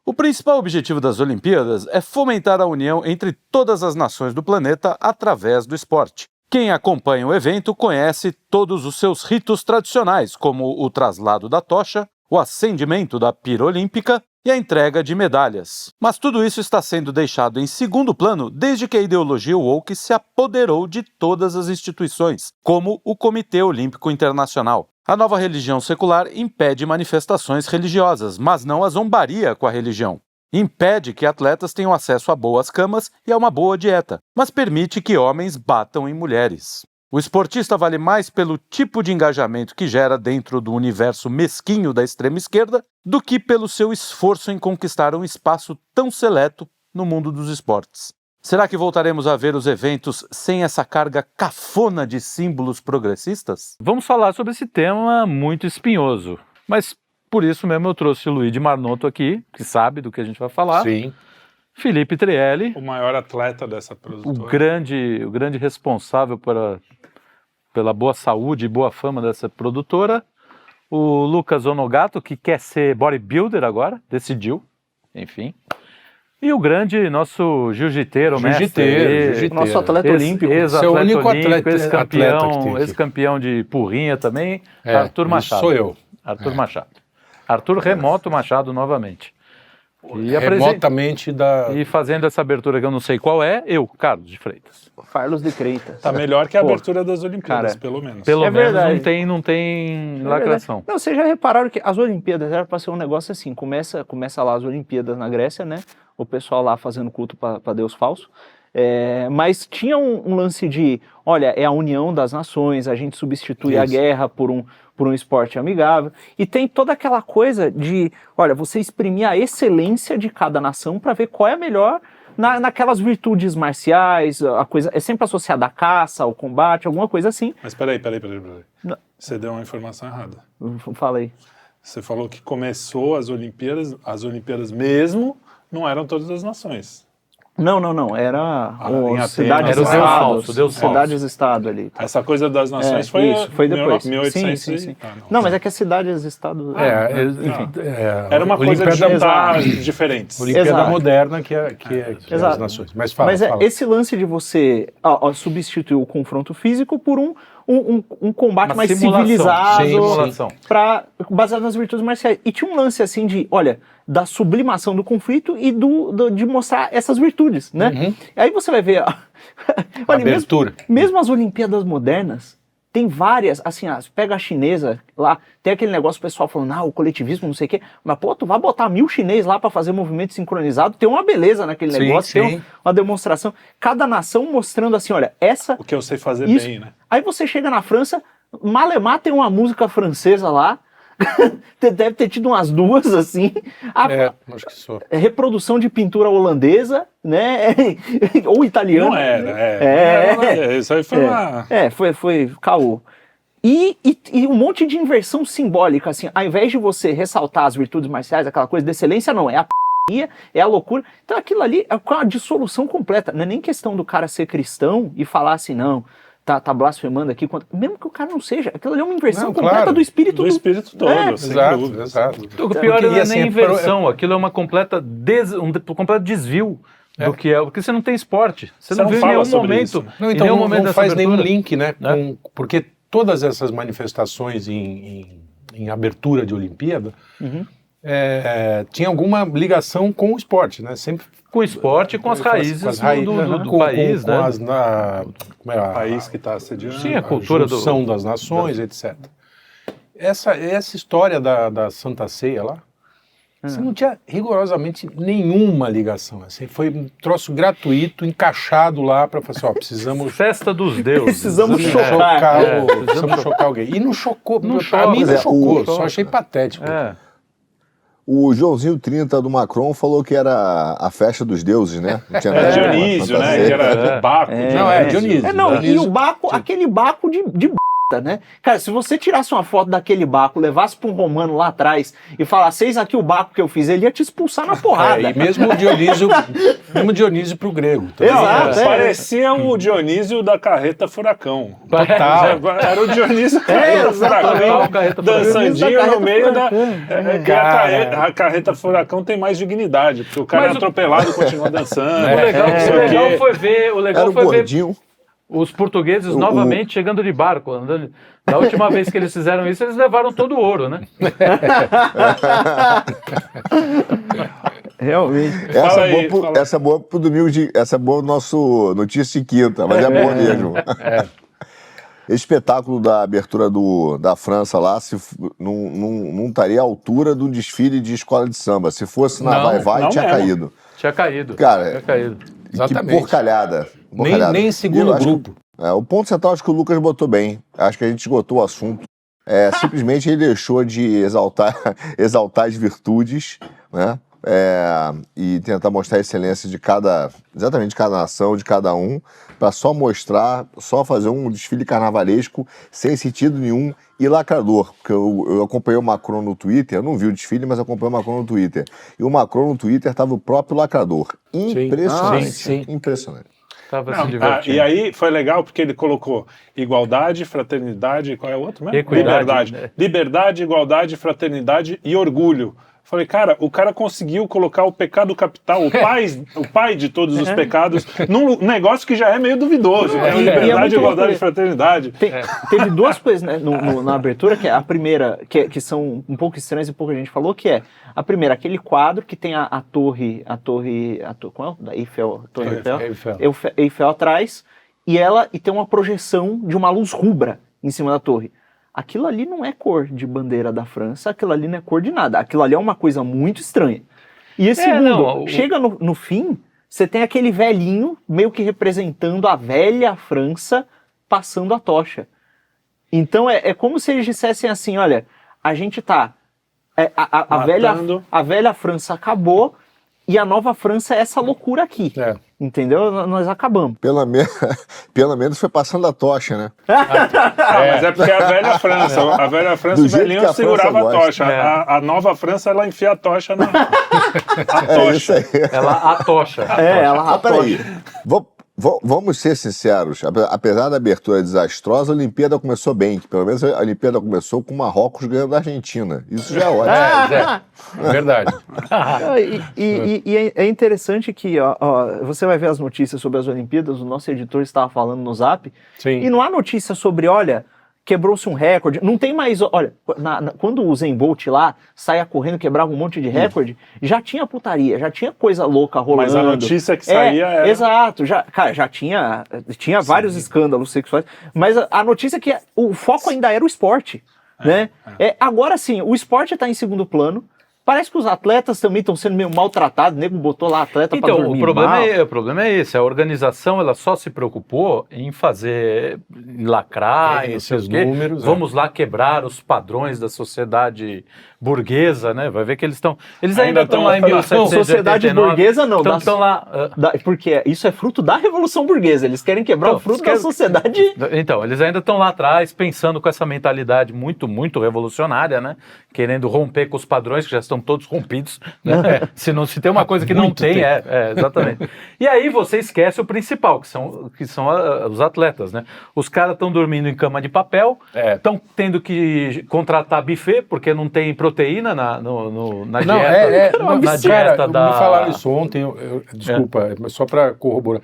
O principal objetivo das Olimpíadas é fomentar a união entre todas as nações do planeta através do esporte. Quem acompanha o evento conhece todos os seus ritos tradicionais, como o traslado da tocha, o acendimento da pira olímpica e a entrega de medalhas. Mas tudo isso está sendo deixado em segundo plano desde que a ideologia woke se apoderou de todas as instituições, como o Comitê Olímpico Internacional. A nova religião secular impede manifestações religiosas, mas não a zombaria com a religião. Impede que atletas tenham acesso a boas camas e a uma boa dieta, mas permite que homens batam em mulheres. O esportista vale mais pelo tipo de engajamento que gera dentro do universo mesquinho da extrema-esquerda do que pelo seu esforço em conquistar um espaço tão seleto no mundo dos esportes. Será que voltaremos a ver os eventos sem essa carga cafona de símbolos progressistas? Vamos falar sobre esse tema muito espinhoso, mas por isso mesmo eu trouxe o Luigi Marnoto aqui, que sabe do que a gente vai falar. Sim. Felipe Trielli, o maior atleta dessa produtora. O grande responsável pela boa saúde e boa fama dessa produtora. O Lucas Onogato, que quer ser bodybuilder agora, decidiu, enfim. E o grande nosso jiu-jiteiro, mestre, nosso atleta olímpico. Ex-atleta único olímpico, atleta ex-campeão de porrinha também, Arthur Machado. Sou eu. Arthur Machado. Arthur Remoto Machado novamente. E remotamente E fazendo essa abertura que eu não sei qual é, eu, Carlos de Freitas. Carlos de Freitas. Tá melhor que a abertura das Olimpíadas, pelo menos. Pelo menos verdade. não tem lacração. Não, vocês já repararam que as Olimpíadas era para ser um negócio assim, começa lá as Olimpíadas na Grécia, né? O pessoal lá fazendo culto para Deus falso. Mas tinha um lance de, olha, é a união das nações, a gente substitui a guerra por um esporte amigável, e tem toda aquela coisa de, olha, você exprimir a excelência de cada nação para ver qual é a melhor naquelas virtudes marciais, a coisa é sempre associada à caça, ao combate, alguma coisa assim. Mas peraí. Você deu uma informação errada. Falei. Você falou que começou as Olimpíadas mesmo, não eram todas as nações. Não, era Deus cidades-estado ali. Tá. Essa coisa das nações foi depois. 1800. Sim. Não, mas é que as cidades-estado... era uma coisa de juntar diferentes. Olimpíada moderna que é as nações. Mas fala. Esse lance de você substituir o confronto físico por um combate mais civilizado, baseado nas virtudes marciais. E tinha um lance assim de, olha, da sublimação do conflito e de mostrar essas virtudes, né? Uhum. Aí você vai ver, olha, mesmo as Olimpíadas modernas, tem várias, assim, pega a chinesa lá, tem aquele negócio, o pessoal falando, o coletivismo, não sei o quê, mas pô, tu vai botar 1000 chinês lá pra fazer movimento sincronizado, tem uma beleza naquele negócio, tem uma demonstração, cada nação mostrando assim, olha, o que eu sei fazer bem, né? Aí você chega na França, Malemar tem uma música francesa lá, deve ter tido umas duas, assim. Acho que sou. Reprodução de pintura holandesa, né? Ou italiana. Não era, isso aí foi uma... Foi caô. E um monte de inversão simbólica, assim, ao invés de você ressaltar as virtudes marciais, aquela coisa de excelência, não, é a é a loucura. Então aquilo ali é uma dissolução completa. Não é nem questão do cara ser cristão e falar assim, não... Tá blasfemando aqui, mesmo que o cara não seja, aquilo ali é uma inversão completa do espírito todo. Exato. O pior não é nem inversão, aquilo é um completo desvio do que é, porque você não tem esporte, você não vê em nenhum momento. Então não faz nenhum link, né? Porque todas essas manifestações em abertura de Olimpíada tinha alguma ligação com o esporte, né? Sempre com o esporte e com as raízes do país, né? O país que está sediando. Sim, a cultura das nações, etc. Essa história da Santa Ceia lá, você não tinha rigorosamente nenhuma ligação. Assim, foi um troço gratuito, encaixado lá para falar assim, precisamos... Festa dos deuses. Precisamos chocar alguém. E não chocou, para mim não chocou, só achei patético. O Joãozinho 30 do Macron falou que era a festa dos deuses, né? Não tinha Dionísio, né? Que era Baco. Dionísio. E o Baco, aquele Baco de né? Cara, se você tirasse uma foto daquele Baco, levasse para um romano lá atrás e falasse, eis aqui o Baco que eu fiz, ele ia te expulsar na porrada. E mesmo o Dionísio pro grego. Exato, Parecia o Dionísio da carreta Furacão. Total. Era o Dionísio carreta Furacão, dançandinho no meio da... a carreta Furacão tem mais dignidade, porque o cara é atropelado e continua dançando. O legal foi ver... Os portugueses novamente chegando de barco, andando. Da última vez que eles fizeram isso, eles levaram todo o ouro, né? Realmente. Essa é boa pro domingo, essa é boa nosso notícia de quinta, mas é boa mesmo. Esse espetáculo da abertura da França lá não estaria à altura do desfile de escola de samba. Se fosse na Vai-Vai, tinha caído. Tinha caído. Cara, tinha caído. Exatamente. Que porcalhada. Nem em segundo grupo. O ponto central acho que o Lucas botou bem. Acho que a gente esgotou o assunto. Simplesmente ele deixou de exaltar as virtudes, né? E tentar mostrar a excelência de cada nação, de cada um, para só fazer um desfile carnavalesco sem sentido nenhum e lacrador. Porque eu acompanhei o Macron no Twitter, eu não vi o desfile, mas acompanhei o Macron no Twitter. E o Macron no Twitter estava o próprio lacrador. Impressionante. Sim. Impressionante. E aí foi legal porque ele colocou igualdade, fraternidade, qual é o outro mesmo? Equidade. Liberdade, igualdade, fraternidade e orgulho. Falei, cara, o cara conseguiu colocar o pecado capital, o pai de todos os pecados, num negócio que já é meio duvidoso. Liberdade, igualdade e fraternidade. Teve duas coisas, né, na abertura, que é a primeira, que são um pouco estranhas e pouca gente falou, que é a primeira, aquele quadro que tem a torre, qual é? Da Eiffel, Eiffel atrás, e tem uma projeção de uma luz rubra em cima da torre. Aquilo ali não é cor de bandeira da França, aquilo ali não é cor de nada. Aquilo ali é uma coisa muito estranha. E segundo, chega no fim, você tem aquele velhinho meio que representando a velha França passando a tocha. Então é como se eles dissessem assim, olha, a gente tá... A velha França acabou e a nova França é essa loucura aqui. Entendeu? Nós acabamos. Pelo menos foi passando a tocha, né? Mas é porque a velha França, o velhinho segurava a tocha. A nova França, ela enfia a tocha na tocha. Isso aí. Ela atocha. Ela atocha. Peraí. Vamos ser sinceros, apesar da abertura desastrosa, a Olimpíada começou bem, pelo menos a Olimpíada começou com o Marrocos ganhando da Argentina. Isso já é ótimo. É verdade. E é interessante que você vai ver as notícias sobre as Olimpíadas, o nosso editor estava falando no Zap, e não há notícia sobre, olha, quebrou-se um recorde, não tem mais, olha, quando o Usain Bolt lá saia correndo, quebrava um monte de recorde, já tinha putaria, já tinha coisa louca rolando. Mas a notícia que saía era... Exato, já tinha vários escândalos sexuais, mas a notícia é que o foco ainda era o esporte, né? Agora sim, o esporte está em segundo plano. Parece que os atletas também estão sendo meio maltratados, o nego botou lá atleta para dormir o problema é esse, a organização ela só se preocupou em lacrar, esses números. Vamos lá quebrar os padrões da sociedade burguesa, né? Vai ver que eles ainda estão lá em 1789. Sociedade burguesa não. Estão lá... porque isso é fruto da Revolução Burguesa, eles querem quebrar o fruto da sociedade... Então, eles ainda estão lá atrás, pensando com essa mentalidade muito, muito revolucionária, né? Querendo romper com os padrões que já estão todos rompidos, né? Se tem uma coisa que não tem, exatamente. E aí você esquece o principal, que são os atletas, né? Os caras estão dormindo em cama de papel, estão tendo que contratar buffet, porque não tem proteína na dieta. Me falaram isso ontem, desculpa, mas só para corroborar.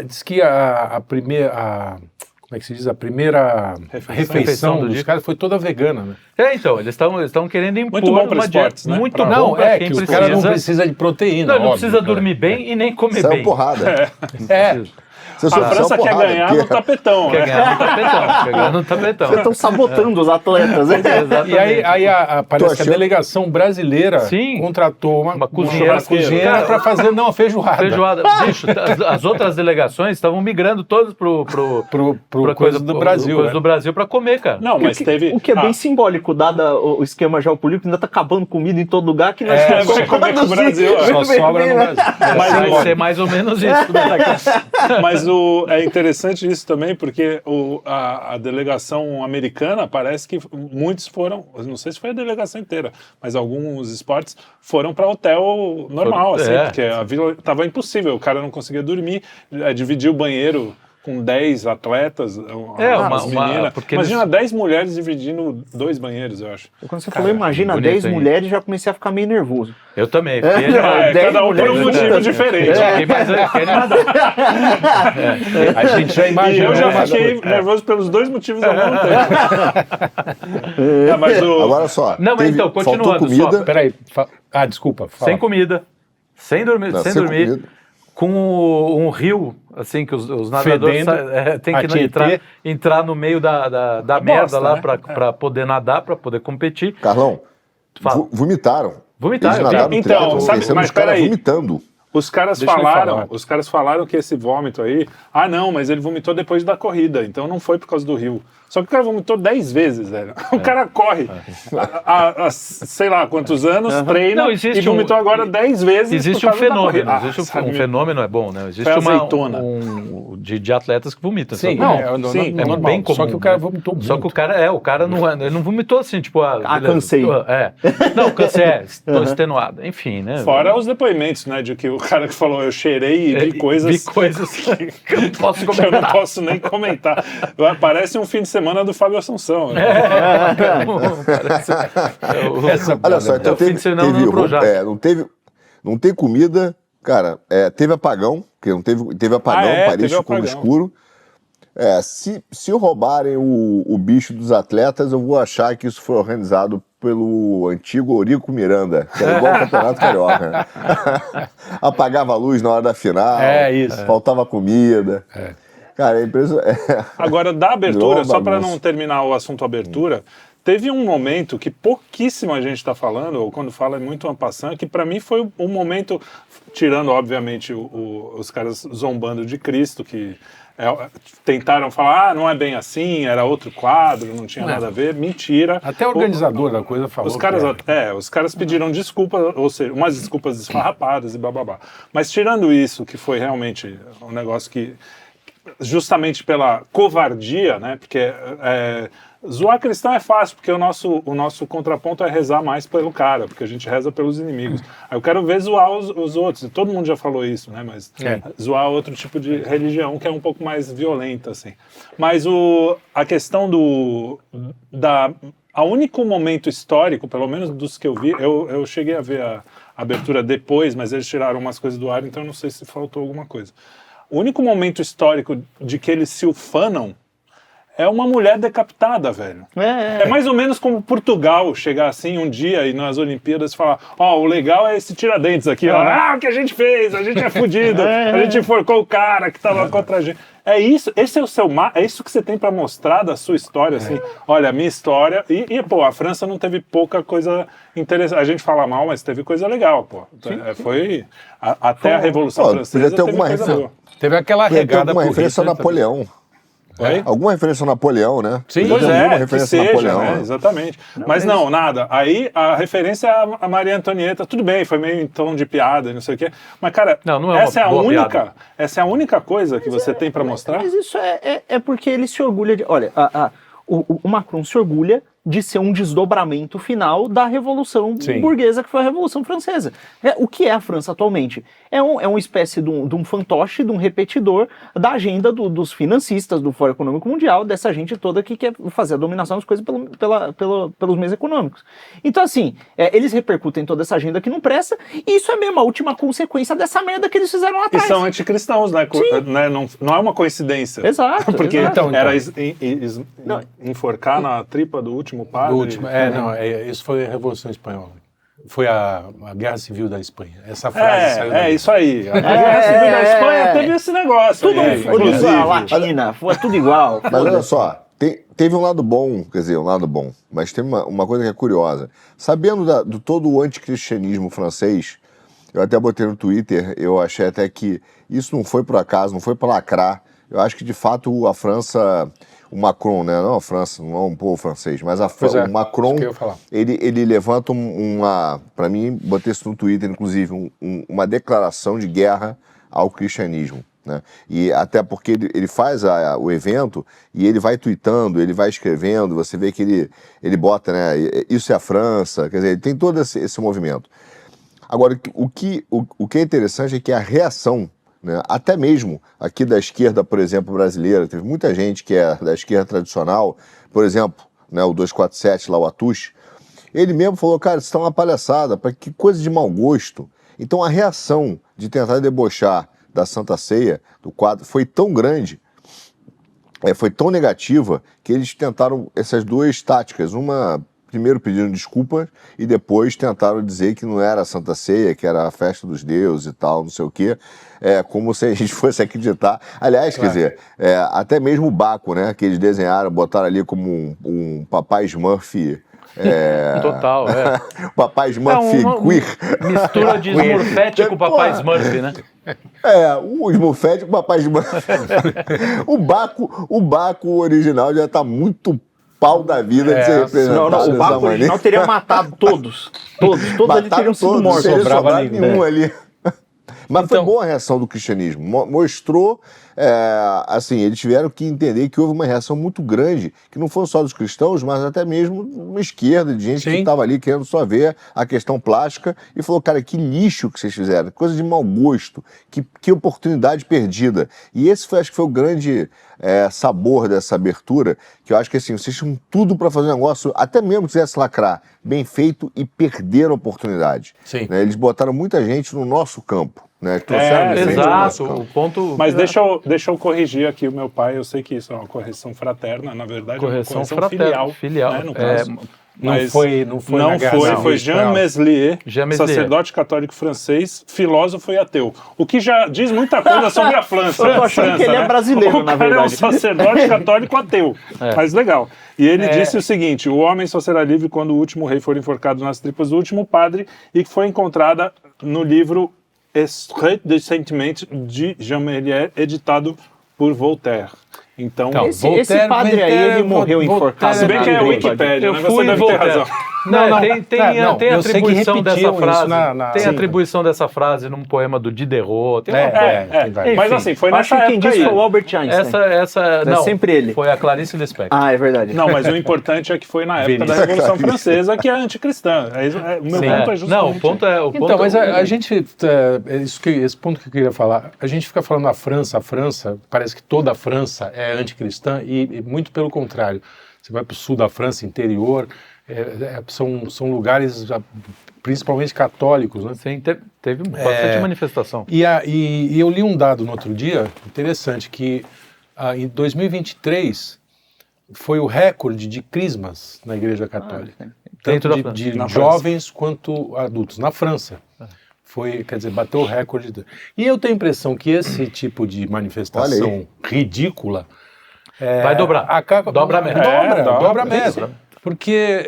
Diz que a primeira... Como é que se diz? A primeira refeição dos caras foi toda vegana, né? Então, eles estão querendo impor muito bom para esportes, né? Muito bom para quem precisa. Os caras não precisam de proteína. Não precisa dormir bem e nem comer bem. Porrada. A França quer ganhar no tapetão. Quer ganhar no tapetão. Vocês estão sabotando os atletas. E aí parece que a delegação brasileira contratou uma cozinheira para fazer uma feijoada. Bicho, as outras delegações estavam migrando todas pro coisa do Brasil. Do Brasil para comer, cara. Não, mas o que é bem simbólico, dado o esquema geopolítico, ainda tá acabando comida em todo lugar que nós vai comer com o Brasil. Só sobra no Brasil. Vai ser mais ou menos isso. Mas é interessante isso também, porque a delegação americana parece que muitos foram, não sei se foi a delegação inteira, mas alguns esportes foram para hotel normal, assim, porque a vila estava impossível, o cara não conseguia dormir, dividir o banheiro com 10 atletas, as meninas. Imagina 10 mulheres dividindo 2 banheiros, eu acho. Quando você falou, imagina 10 mulheres, já comecei a ficar meio nervoso. Eu também. Cada um por um motivo diferente. Mas quer nadar. A gente já imagina. Eu já fiquei nervoso pelos 2 motivos ao mesmo tempo. Mas Agora só. Não, mas então, continuando. Comida. Peraí. Desculpa. Fala. Sem comida. Sem dormir. Não, sem sem dormir. comida. Com um rio, assim, que os nadadores têm que entrar no meio da merda lá, né? Pra poder nadar, pra poder competir. Carlão, vomitaram. Vomitaram. Eles nadaram Então, mas peraí. Vomitando. Os caras falaram que esse vômito aí, não, mas ele vomitou depois da corrida, então não foi por causa do rio. Só que o cara vomitou 10 vezes, velho. O cara corre há sei lá quantos anos, treina e vomitou agora 10 vezes. Existe um fenômeno. Um fenômeno é bom, né? Existe de atletas que vomitam. Sim, é bem comum. Só que o cara vomitou muito. Só que o cara ele não vomitou assim, tipo... cansei. Não, cansei, estou extenuado. Enfim, né? Fora os depoimentos, né? De que o cara que falou, eu cheirei e vi coisas... Vi coisas que eu não posso comentar. Eu não posso nem comentar. Parece um fim de semana do Fábio Assunção. Né? Olha só, então não tem comida, cara, teve apagão, porque não teve apagão, Paris ficou no escuro. Se roubarem o bicho dos atletas, eu vou achar que isso foi organizado pelo antigo Eurico Miranda, que era igual ao Campeonato Carioca. Né? Apagava a luz na hora da final, faltava comida. Cara, a empresa... Agora, da abertura, só para não terminar o assunto abertura, teve um momento que pouquíssima gente está falando, ou quando fala é muito en passant, que para mim foi um momento, tirando, obviamente, os caras zombando de Cristo, que tentaram falar, não é bem assim, era outro quadro, não tinha nada a ver, mentira. Até o organizador da coisa falou. Os caras pediram desculpa, ou seja, umas desculpas esfarrapadas e bababá. Mas tirando isso, que foi realmente um negócio que, justamente pela covardia, né, porque zoar cristão é fácil, porque o nosso contraponto é rezar mais pelo cara, porque a gente reza pelos inimigos. Aí eu quero ver zoar os outros, e todo mundo já falou isso, né, mas zoar outro tipo de religião que é um pouco mais violenta, assim. Mas a questão a único momento histórico, pelo menos dos que eu vi, eu cheguei a ver a abertura depois, mas eles tiraram umas coisas do ar, então eu não sei se faltou alguma coisa. O único momento histórico de que eles se ufanam é uma mulher decapitada, velho. É mais ou menos como Portugal chegar assim um dia e nas Olimpíadas falar, o legal é esse Tiradentes aqui, o que a gente fez, a gente é fudido, a gente enforcou o cara que tava contra a gente. É isso, esse é o seu é isso que você tem para mostrar da sua história, assim. Olha, a minha história, pô, a França não teve pouca coisa interessante. A gente fala mal, mas teve coisa legal, pô. Foi até a Revolução Francesa teve coisa boa. Teve aquela regada alguma referência ao Napoleão. Alguma referência ao Napoleão, né? Sim, pois referência ao Napoleão, né? Exatamente. Mas não, nada. Aí a referência é a Maria Antonieta, tudo bem, foi meio em tom de piada e não sei o quê. Mas, cara, essa é a única coisa que você tem para mostrar? Mas isso é porque ele se orgulha de... Olha, o Macron se orgulha de ser um desdobramento final da Revolução Burguesa, que foi a Revolução Francesa. O que é a França atualmente? É uma espécie de um fantoche, de um repetidor da agenda dos financistas, do Fórum Econômico Mundial, dessa gente toda que quer fazer a dominação das coisas pelos meios econômicos. Então, assim, eles repercutem toda essa agenda que não presta, e isso é mesmo a última consequência dessa merda que eles fizeram lá atrás. E são anticristãos, né? Não é uma coincidência. Exato. Porque era enforcar na tripa do último padre. Isso foi a Revolução Espanhola. Foi a Guerra Civil da Espanha. Essa frase saiu daí. Isso aí. A Guerra Civil da Espanha teve esse negócio. Tudo igual, latina, foi tudo igual. Mas olha só, teve um lado bom, mas tem uma coisa que é curiosa. Sabendo de todo o anticristianismo francês, eu até botei no Twitter, eu achei até que isso não foi por acaso, não foi para lacrar. Eu acho que, de fato, a França... O Macron, né? Não a França, não é um povo francês, mas o Macron, ele levanta para mim, botei isso no Twitter, inclusive, uma declaração de guerra ao cristianismo. né? E até porque ele faz o evento e ele vai tweetando, ele vai escrevendo, você vê que ele bota, né, isso é a França, quer dizer, ele tem todo esse movimento. Agora, o que é interessante é que a reação, né, até mesmo aqui da esquerda, por exemplo, brasileira, teve muita gente que é da esquerda tradicional, por exemplo, né, o 247 lá, o Atush, ele mesmo falou, cara, isso tá uma palhaçada, para que coisa de mau gosto. Então a reação de tentar debochar da Santa Ceia, do quadro, foi tão grande, foi tão negativa, que eles tentaram essas duas táticas. Uma, primeiro pedindo desculpas, e depois tentaram dizer que não era a Santa Ceia, que era a festa dos deuses e tal, não sei o quê. Como se a gente fosse acreditar. Aliás, quer dizer, até mesmo o Baco, né, que eles desenharam, botaram ali como um papai Smurf. Total, Papai Smurf queer. Mistura de Smurfette com o papai Smurf, né? O Smurfette com o papai Smurf. O Baco original já tá muito pau da vida de ser representado. Não, o Baco original teria matado todos. Todos ali teriam sido mortos. Não sobrava nenhum ali. Mas foi boa a reação do cristianismo. Mostrou, assim, eles tiveram que entender que houve uma reação muito grande, que não foi só dos cristãos, mas até mesmo uma esquerda, de gente que estava ali querendo só ver a questão plástica e falou, cara, que lixo que vocês fizeram, coisa de mau gosto, que oportunidade perdida. E esse acho que foi o grande sabor dessa abertura, que eu acho que assim, vocês tinham tudo para fazer um negócio, até mesmo que quisesse lacrar, bem feito e perderam a oportunidade. Sim. Né? Eles botaram muita gente no nosso campo. Né? Exato, o ponto... Mas deixa eu corrigir aqui o meu pai, eu sei que isso é uma correção fraterna, na verdade correção é uma correção filial, né, no caso. Foi Jean Meslier, sacerdote católico francês, filósofo e ateu. O que já diz muita coisa sobre a França. Eu tô achando que ele é brasileiro, na verdade. O cara é um sacerdote católico ateu, mas legal. E ele disse o seguinte, o homem só será livre quando o último rei for enforcado nas tripas do último padre, e que foi encontrada no livro Extrait de Sentiments de Jean Meslier, editado por Voltaire. Então esse padre aí, ele morreu enforcado. Se bem que é a Wikipédia, né? Você deve ter razão. Tem atribuição dessa frase. Tem sim. atribuição dessa frase num poema do Diderot. Mas assim, foi nessa época. Quem disse foi o Albert Einstein. Não, sempre ele. Foi a Clarice Lispector. Ah, é verdade. Não, mas o importante é que foi na época da Revolução Francesa, que é anticristã. O meu ponto é justamente... Não, o ponto é... Então, mas a gente... esse ponto que eu queria falar, a gente fica falando a França, parece que toda a França é anticristã e muito pelo contrário. Você vai para o sul da França, interior, são lugares principalmente católicos, né? Sim, teve bastante manifestação. E eu li um dado no outro dia, interessante, que em 2023 foi o recorde de crismas na Igreja Católica. Tanto de jovens quanto adultos, na França. Foi, quer dizer, bateu o recorde. E eu tenho a impressão que esse tipo de manifestação ridícula... vai dobrar. Dobra a média. Dobra a média. Porque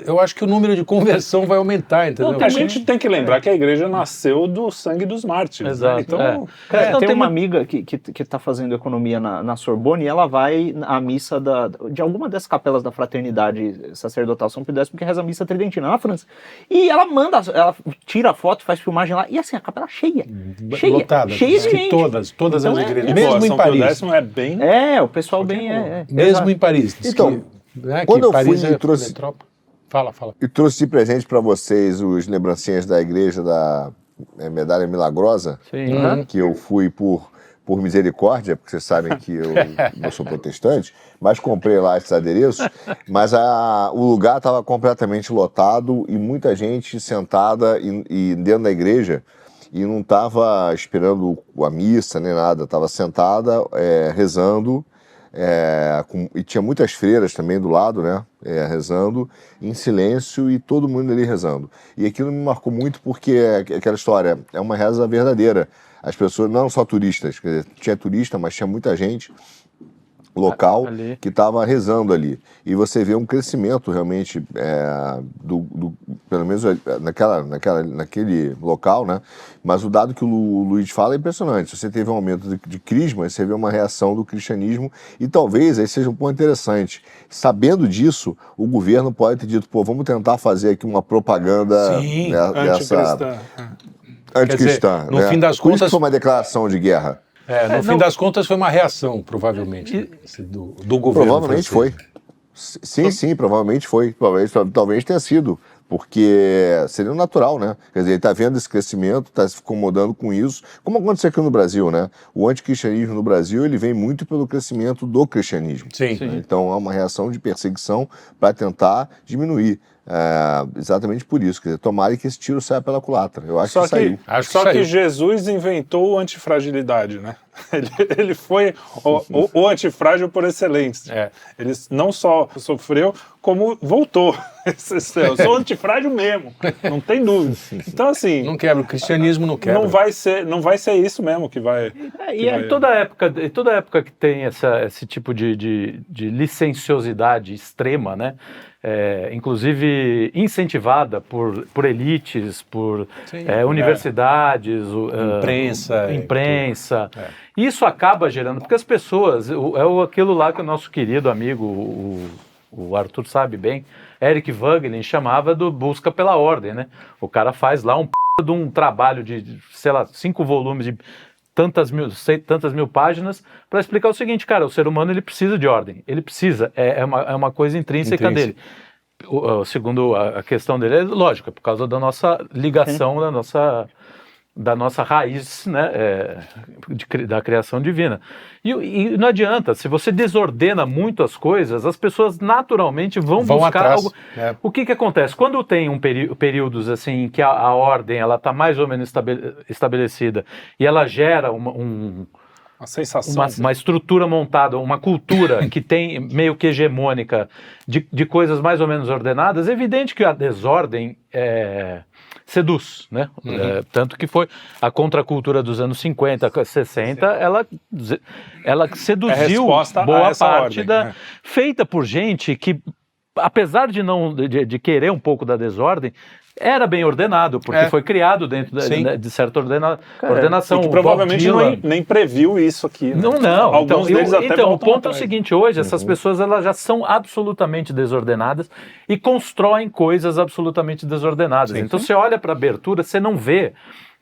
eu acho que o número de conversão vai aumentar, entendeu? Não, a gente tem que lembrar que a igreja nasceu do sangue dos mártires. Exato. Né? Então, tem uma amiga que está fazendo economia na Sorbonne e ela vai à missa de alguma dessas capelas da fraternidade sacerdotal São Pio X, porque reza a missa tridentina na França. E ela ela tira a foto, faz filmagem lá, e assim, a capela cheia. Lotada. Cheia de gente. Todas então, as igrejas. Mesmo em Paris. São Pio X é bem... o pessoal bem... Mesmo em Paris. Então... Quando eu fui e trouxe... Fala. E trouxe de presente para vocês os lembrancinhas da igreja da Medalha Milagrosa, que eu fui por misericórdia, porque vocês sabem que eu sou protestante, mas comprei lá esses adereços, mas o lugar estava completamente lotado e muita gente sentada e dentro da igreja e não estava esperando a missa nem nada, estava sentada rezando. E tinha muitas freiras também do lado, né, rezando em silêncio e todo mundo ali rezando. E aquilo me marcou muito porque aquela história é uma reza verdadeira. As pessoas, não só turistas, quer dizer, tinha turista, mas tinha muita gente local que estava rezando ali. E você vê um crescimento realmente pelo menos naquele local, né? Mas o dado que o Luiz fala é impressionante. Você teve um aumento de crisma, você vê uma reação do cristianismo e talvez aí seja um ponto interessante. Sabendo disso, o governo pode ter dito, vamos tentar fazer aqui uma propaganda dessa... Anticristã. No fim das Por isso contas... que foi uma declaração de guerra. No fim das contas foi uma reação, provavelmente, do governo. Provavelmente foi. Sim, provavelmente foi. Talvez tenha sido, porque seria natural, né? Quer dizer, ele está vendo esse crescimento, está se incomodando com isso, como aconteceu aqui no Brasil, né? O anticristianismo no Brasil, ele vem muito pelo crescimento do cristianismo. Sim. Então, há uma reação de perseguição para tentar diminuir. Exatamente por isso, quer dizer, tomara que esse tiro saia pela culatra. Eu acho que saiu. Só que Jesus inventou o antifragilidade, né? Ele foi o antifrágil por excelência. Ele não só sofreu, como voltou. Eu sou antifrágil mesmo, não tem dúvida. Então, assim... Não quebra, o cristianismo não quebra. Não vai ser isso mesmo que vai... Toda época que tem esse tipo de licenciosidade extrema, né? Inclusive incentivada por elites, por universidades, imprensa. Isso acaba gerando, porque as pessoas, aquilo lá que o nosso querido amigo, o Arthur sabe bem, Eric Voegelin chamava do busca pela ordem, né? O cara faz lá de um trabalho de, sei lá, 5 volumes de tantas mil páginas para explicar o seguinte, cara, o ser humano ele precisa de ordem, ele precisa, é uma coisa intrínseca dele. Segundo a questão dele, é lógico, é por causa da nossa ligação, da nossa raiz, né, da criação divina. E não adianta, se você desordena muito as coisas, as pessoas naturalmente vão buscar atrás, algo. O que acontece? Quando tem períodos assim que a ordem ela está mais ou menos estabelecida e ela gera uma sensação, uma estrutura montada, uma cultura que tem meio que hegemônica de coisas mais ou menos ordenadas, é evidente que a desordem seduz, né? Tanto que foi a contracultura dos anos 50, 60, ela seduziu boa parte feita por gente que, apesar de querer um pouco da desordem, era bem ordenado, porque foi criado dentro de certa ordenação. Que provavelmente nem previu isso aqui. Né? Não. Alguns deles até o ponto é o seguinte, hoje essas pessoas elas já são absolutamente desordenadas e constroem coisas absolutamente desordenadas. Então você olha para a abertura, você não vê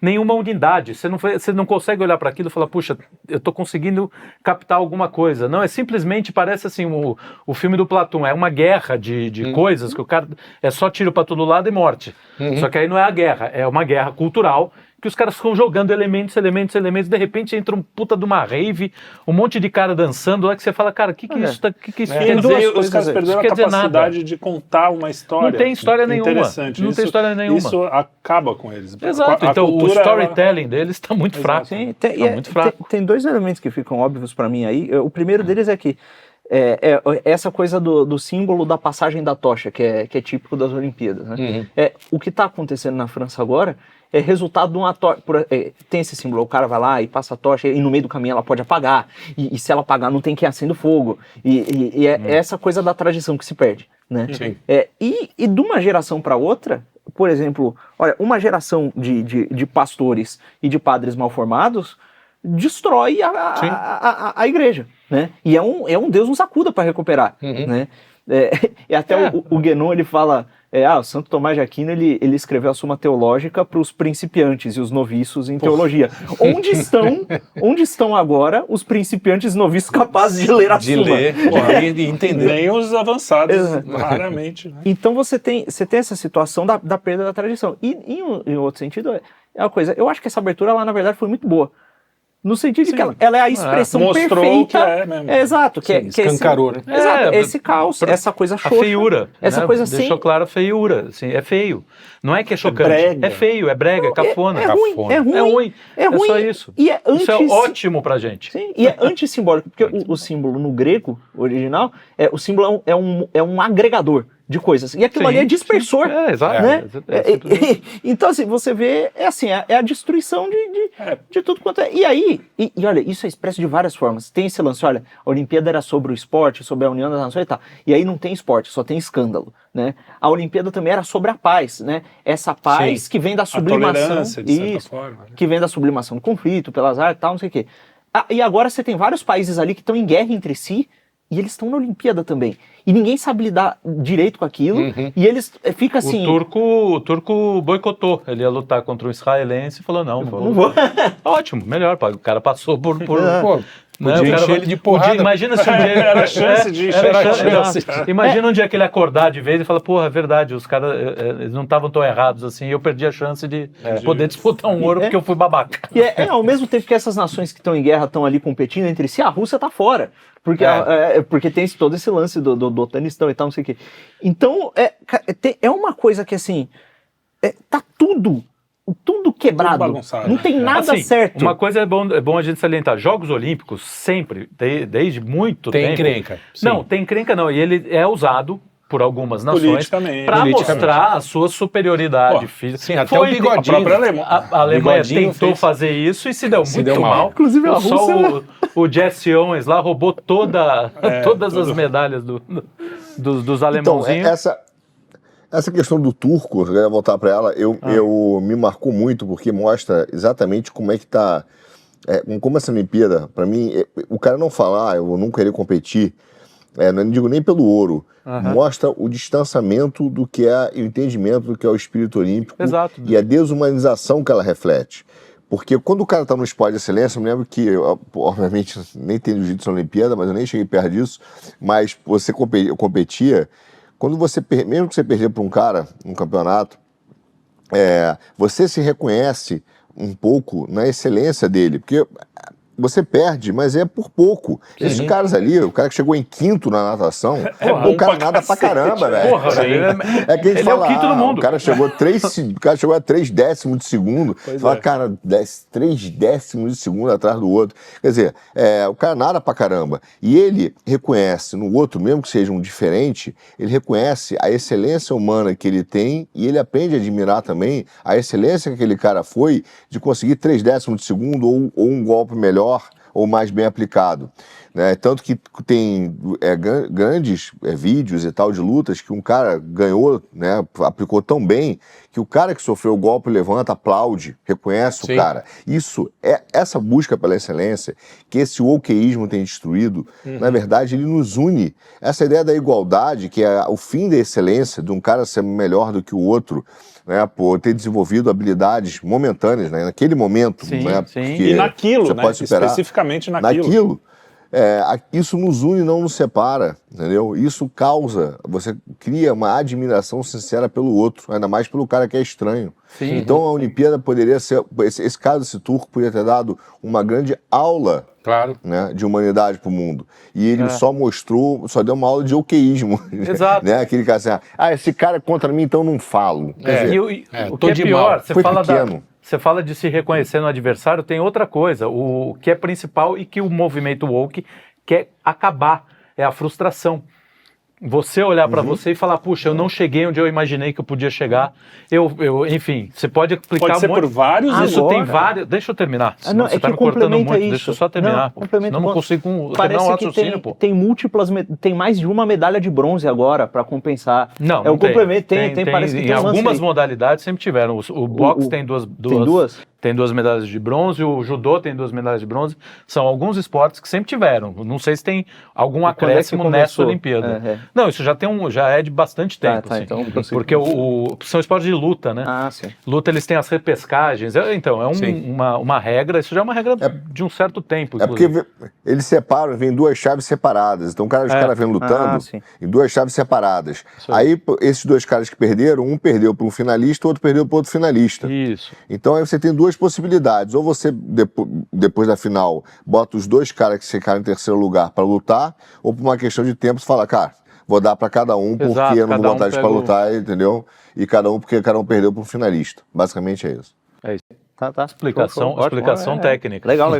nenhuma unidade, você não consegue olhar para aquilo e falar, puxa, eu estou conseguindo captar alguma coisa. Não, simplesmente parece assim, o filme do Platão, é uma guerra de coisas que o cara, é só tiro para todo lado e morte. Só que aí não é a guerra, é uma guerra cultural, que os caras ficam jogando elementos, de repente entra um puta de uma rave, um monte de cara dançando lá, que você fala, cara, o que isso quer dizer? Os caras perderam a capacidade de contar uma história. Não tem história nenhuma. Interessante. Não tem história nenhuma. Isso acaba com eles. Exato, então o storytelling deles está muito fraco. Sim, tem 2 elementos que ficam óbvios para mim aí. O primeiro deles é que essa coisa do símbolo da passagem da tocha, que é típico das Olimpíadas. Né? O que está acontecendo na França agora é resultado de uma tocha. Tem esse símbolo, o cara vai lá e passa a tocha e no meio do caminho ela pode apagar. E se ela apagar, não tem quem acenda o fogo. E é essa coisa da tradição que se perde. Né? E de uma geração para outra, por exemplo, olha, uma geração de pastores e de padres mal formados destrói a igreja. Né? E é um Deus nos acuda para recuperar. Né? E até o Guénon ele fala... o Santo Tomás de Aquino ele escreveu a Suma Teológica para os principiantes e os noviços em teologia. Onde estão agora os principiantes e noviços capazes de ler a Suma? E entender. Nem os avançados, raramente. Né? Então você tem essa situação da perda da tradição. E em outro sentido, é uma coisa, eu acho que essa abertura lá na verdade foi muito boa. No sentido de que ela é a expressão mostrou perfeita. Que é mesmo. Exato. Escancarou, né? Exato, esse caos, essa coisa xoxa. A feiura. Essa né? coisa Deixou claro a feiura. Assim, é feio. Não é que é chocante. Brega. É feio, é brega, é cafona. É ruim. É só isso. E isso é ótimo pra gente. Sim, e é antissimbólico, porque o símbolo no grego original, o símbolo é um agregador de coisas. E aquilo ali é dispersor. Exato. Né? Então, assim, você vê, é a destruição de tudo quanto é. E aí, e olha, isso é expresso de várias formas. Tem esse lance, olha, a Olimpíada era sobre o esporte, sobre a união das nações e tal. E aí não tem esporte, só tem escândalo. Né? A Olimpíada também era sobre a paz, né? Essa paz que vem da sublimação. A tolerância, de certa forma. Né? Que vem da sublimação do conflito, pelas artes e tal, não sei o quê. E agora você tem vários países ali que estão em guerra entre si, e eles estão na Olimpíada também. e ninguém sabe lidar direito com aquilo, e eles ficam assim... O turco boicotou, ele ia lutar contra um israelense e falou, não vou. Ótimo, melhor, o cara passou por Podia encher ele de porrada. Imagina se um dia... Era a chance de encher a chance. Imagina um dia que ele acordar de vez e falar, porra, é verdade, os caras eles não estavam tão errados assim, eu perdi a chance de poder disputar um ouro porque eu fui babaca. E ao mesmo tempo que essas nações que estão em guerra estão ali competindo entre si, a Rússia tá fora. Porque tem todo esse lance do Otanistão e tal, não sei o quê. Então, é uma coisa que, assim, tá tudo quebrado. Tudo bagunçado. Não tem nada assim, certo. Uma coisa é bom a gente salientar. Jogos Olímpicos, sempre, desde muito tempo... Tem encrenca. Não, tem encrenca não. E ele é usado por algumas nações para mostrar a sua superioridade física. Sim, até o bigodinho. A própria a Alemanha tentou fazer isso e se deu muito mal. Inclusive a Rússia... Só o Jesse Owens lá roubou todas as medalhas dos alemãozinhos. Então, essa questão do turco, eu queria voltar para ela, eu me marcou muito porque mostra exatamente como é que tá, como essa Olimpíada, para mim, o cara não falar, eu não querer competir, não digo nem pelo ouro, mostra o distanciamento do que é, o entendimento do que é o espírito olímpico. Exato. E a desumanização que ela reflete. Porque quando o cara tá no esporte de excelência, eu me lembro que, obviamente, nem tem jiu-jitsu na Olimpíada, mas eu nem cheguei perto disso, mas eu competia. Quando mesmo que você perder para um cara num campeonato, você se reconhece um pouco na excelência dele, porque você perde, mas é por pouco. Esses caras ali, o cara que chegou em quinto na natação, o cara nada pra caramba, velho. Porra, velho. É que a gente fala, é o quinto do mundo. O cara chegou a 3 décimos de segundo. Fala, cara, 3 décimos de segundo atrás do outro. Quer dizer, o cara nada pra caramba. E ele reconhece no outro, mesmo que seja um diferente, ele reconhece a excelência humana que ele tem e ele aprende a admirar também a excelência que aquele cara foi de conseguir 3 décimos de segundo ou um golpe melhor ou mais bem aplicado, né? Tanto que tem grandes vídeos e tal de lutas que um cara ganhou, né, aplicou tão bem que o cara que sofreu o golpe levanta, aplaude, reconhece o cara. Isso essa busca pela excelência que esse wokeísmo tem destruído, na verdade ele nos une. Essa ideia da igualdade, que é o fim da excelência, de um cara ser melhor do que o outro, né, por ter desenvolvido habilidades momentâneas, né, naquele momento, né, e naquilo, né, especificamente naquilo. Isso nos une, não nos separa, entendeu? Isso você cria uma admiração sincera pelo outro, ainda mais pelo cara que é estranho. Sim. Então a Olimpíada poderia ser, esse caso desse turco poderia ter dado uma grande aula, né, de humanidade pro mundo. E ele só deu uma aula de oqueísmo. Exato. Né? Aquele cara assim, esse cara é contra mim, então não falo. Quer dizer, o que é pior, você fala de se reconhecer no adversário, tem outra coisa, o que é principal e que o movimento woke quer acabar, é a frustração. Você olhar para você e falar, puxa, eu não cheguei onde eu imaginei que eu podia chegar. Enfim, você pode aplicar pode ser por vários isso tem vários. Deixa eu terminar. Não, você está me cortando muito. Deixa eu só terminar. Não consigo terminar o raciocínio, pô. Tem mais de uma medalha de bronze agora para compensar. Não, o complemento parece que tem algumas modalidades sempre tiveram. O boxe tem duas. Tem 2 medalhas de bronze, o judô tem 2 medalhas de bronze. São alguns esportes que sempre tiveram. Não sei se tem algum acréscimo nessa Olimpíada. Não, isso já é de bastante tempo. Assim, então, porque são esportes de luta, né? Sim. Luta, eles têm as repescagens. Então, uma regra, isso já é uma regra de um certo tempo. Inclusive. Porque eles separam, vem 2 chaves separadas. Então, os caras vêm lutando em 2 chaves separadas. Aí, esses 2 caras que perderam, um perdeu para um finalista, o outro perdeu para outro finalista. Isso. Então, aí você tem 2 possibilidades. Ou você, depois da final, bota os 2 caras que ficaram em terceiro lugar para lutar, ou por uma questão de tempo, você fala, cara, vou dar para cada um, porque eu não vou botar eles para lutar, entendeu? E porque cada um perdeu para um finalista. Basicamente é isso. É isso. Tá. Explicação técnica. Legal.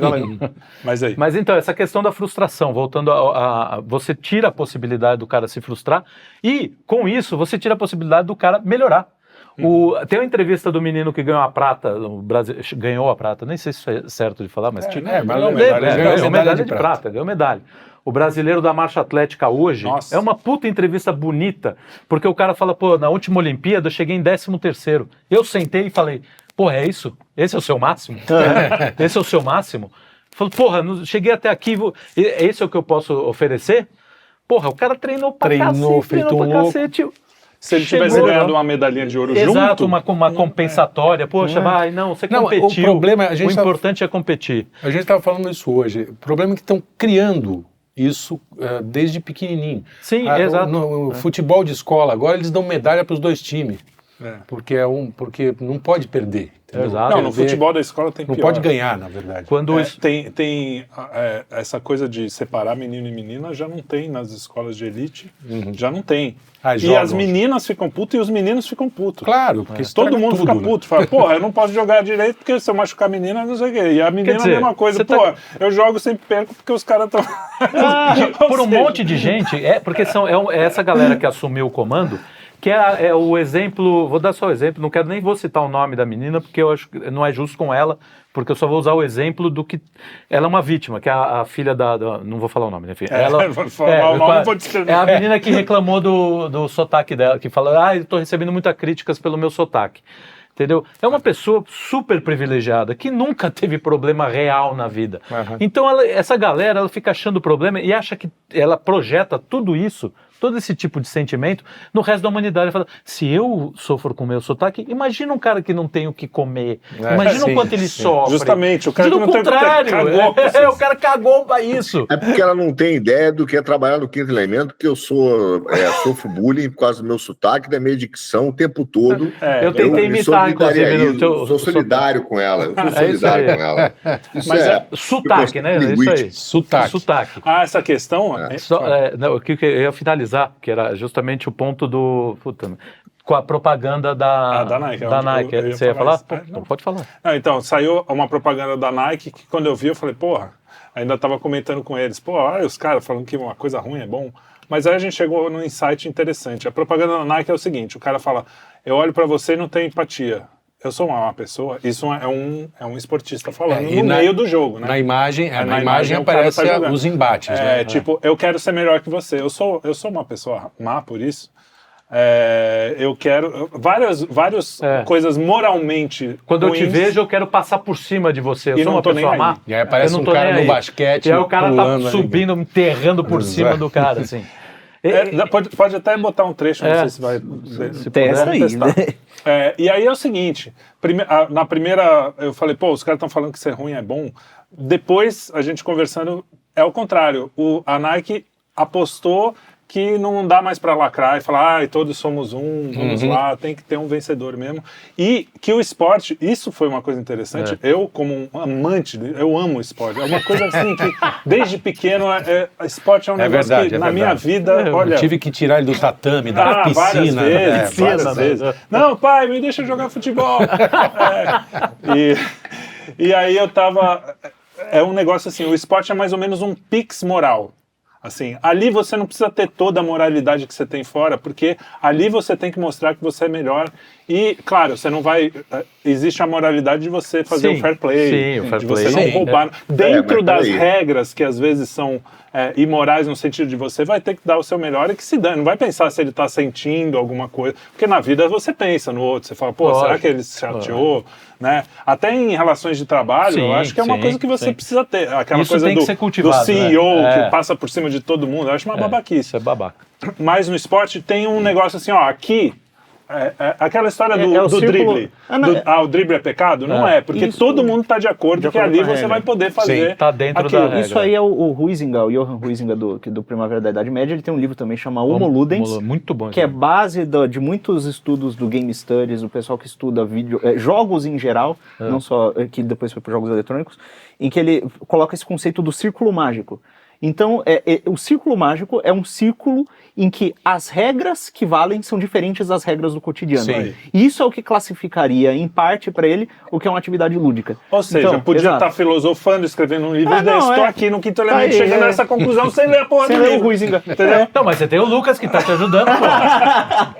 Mas então, essa questão da frustração, voltando você tira a possibilidade do cara se frustrar e, com isso, você tira a possibilidade do cara melhorar. Tem uma entrevista do menino que ganhou a prata, ganhou a prata, nem sei se é certo de falar, mas ganhou medalha de prata, ganhou medalha. O brasileiro da marcha atlética hoje, é uma puta entrevista bonita, porque o cara fala, na última Olimpíada eu cheguei em 13º. Eu sentei e falei, é isso? Esse é o seu máximo? Esse é o seu máximo? Falei, cheguei até aqui, esse é o que eu posso oferecer? Porra, o cara treinou pra cacete. Se ele tivesse ganhado uma medalhinha de ouro junto... Exato, uma compensatória. Poxa, vai, você competiu. O importante é competir. A gente estava falando isso hoje. O problema é que estão criando isso desde pequenininho. Sim, exato. No futebol de escola, agora eles dão medalha para os dois times. Porque não pode perder. Exato. Não, no futebol da escola tem pior. Não pode ganhar, na verdade. Tem essa coisa de separar menino e menina, já não tem nas escolas de elite, já não tem. E as meninas ficam putas e os meninos ficam putos. Claro, porque todo mundo fica puto. Fala, porra, eu não posso jogar direito porque se eu machucar a menina, não sei o quê. E a menina é a mesma coisa. Pô, eu jogo sempre perco porque os caras estão... Por um monte de gente, porque é essa galera que assumiu o comando, que é o exemplo, vou dar só o exemplo, não quero nem vou citar o nome da menina, porque eu acho que não é justo com ela, porque eu só vou usar o exemplo do que... Ela é uma vítima, que é a filha não vou falar o nome, enfim. É a menina que reclamou do sotaque dela, que fala, eu tô recebendo muitas críticas pelo meu sotaque. Entendeu? É uma pessoa super privilegiada, que nunca teve problema real na vida. Então essa galera, ela fica achando problema e acha que ela projeta tudo isso, todo esse tipo de sentimento no resto da humanidade. Fala, se eu sofro com o meu sotaque, imagina um cara que não tem o que comer. Imagina o quanto ele sofre. Justamente, o cara que não tem o que comer. O cara cagou pra isso. É porque ela não tem ideia do que é trabalhar no quinto elemento, porque eu sofro bullying por causa do meu sotaque, da minha dicção o tempo todo. Eu tentei imitar, inclusive. Sou solidário com ela. Eu sou solidário com ela. Sotaque, né? É isso aí. Sotaque. Essa questão... O que eu ia finalizar, que era justamente o ponto com a propaganda da Nike. Você ia falar? Então pode falar. Então, saiu uma propaganda da Nike que quando eu vi, eu falei, porra, ainda estava comentando com eles, olha os caras falando que uma coisa ruim é bom. Mas aí a gente chegou num insight interessante. A propaganda da Nike é o seguinte, o cara fala, eu olho para você e não tenho empatia. Eu sou uma pessoa, isso é um esportista falando no meio do jogo, né? Na imagem aparece os embates, né? Tipo, eu quero ser melhor que você. Eu sou uma pessoa má por isso. Eu quero várias coisas moralmente Quando ruins. Eu te vejo, eu quero passar por cima de você. Eu sou uma pessoa má. E aí aparece um cara no basquete. E aí o cara tá subindo, enterrando por cima do cara, assim. Pode até botar um trecho, não sei se vai... Se testa aí, né? E aí é o seguinte, na primeira eu falei, os caras estão falando que ser ruim é bom. Depois, a gente conversando, é o contrário. A Nike apostou que não dá mais para lacrar e falar, todos somos vamos lá, tem que ter um vencedor mesmo. E que o esporte, isso foi uma coisa interessante, eu como um amante, eu amo esporte, é uma coisa assim que desde pequeno, esporte é um negócio que na minha vida, olha... Eu tive que tirar ele do tatame, da piscina. Várias vezes. Não, pai, me deixa jogar futebol. E aí eu tava... É um negócio assim, o esporte é mais ou menos um pix moral. Assim, ali você não precisa ter toda a moralidade que você tem fora, porque ali você tem que mostrar que você é melhor. E, claro, você não vai... Existe a moralidade de você fazer o fair play, de você não roubar. Dentro das regras, que às vezes são imorais no sentido de você vai ter que dar o seu melhor e que se dane. Não vai pensar se ele está sentindo alguma coisa. Porque na vida você pensa no outro, você fala, será que ele se chateou? Né? Até em relações de trabalho, eu acho que é uma coisa que você precisa ter. Aquela coisa do CEO, que passa por cima de todo mundo. Eu acho uma babaquice. Isso é babaca. Mas no esporte tem um negócio assim, aqui... aquela história do drible. O drible é pecado? Não é, porque todo mundo está de acordo que ali você vai poder fazer. Está dentro da regra. Isso aí é o Huizinga, o Johann Huizinga do Primavera da Idade Média. Ele tem um livro também chamado Homo Ludens, muito bom, que é base de muitos estudos do Game Studies, do pessoal que estuda jogos em geral, não só que depois foi para jogos eletrônicos, em que ele coloca esse conceito do círculo mágico. Então, o círculo mágico é um círculo em que as regras que valem são diferentes das regras do cotidiano. Sim. Isso é o que classificaria, em parte, para ele, o que é uma atividade lúdica. Ou seja, podia estar filosofando, escrevendo um livro desse, estou aqui no quinto elemento, chegando a essa conclusão sem ler a porra do livro. Entendeu? Então, mas você tem o Lucas que está te ajudando,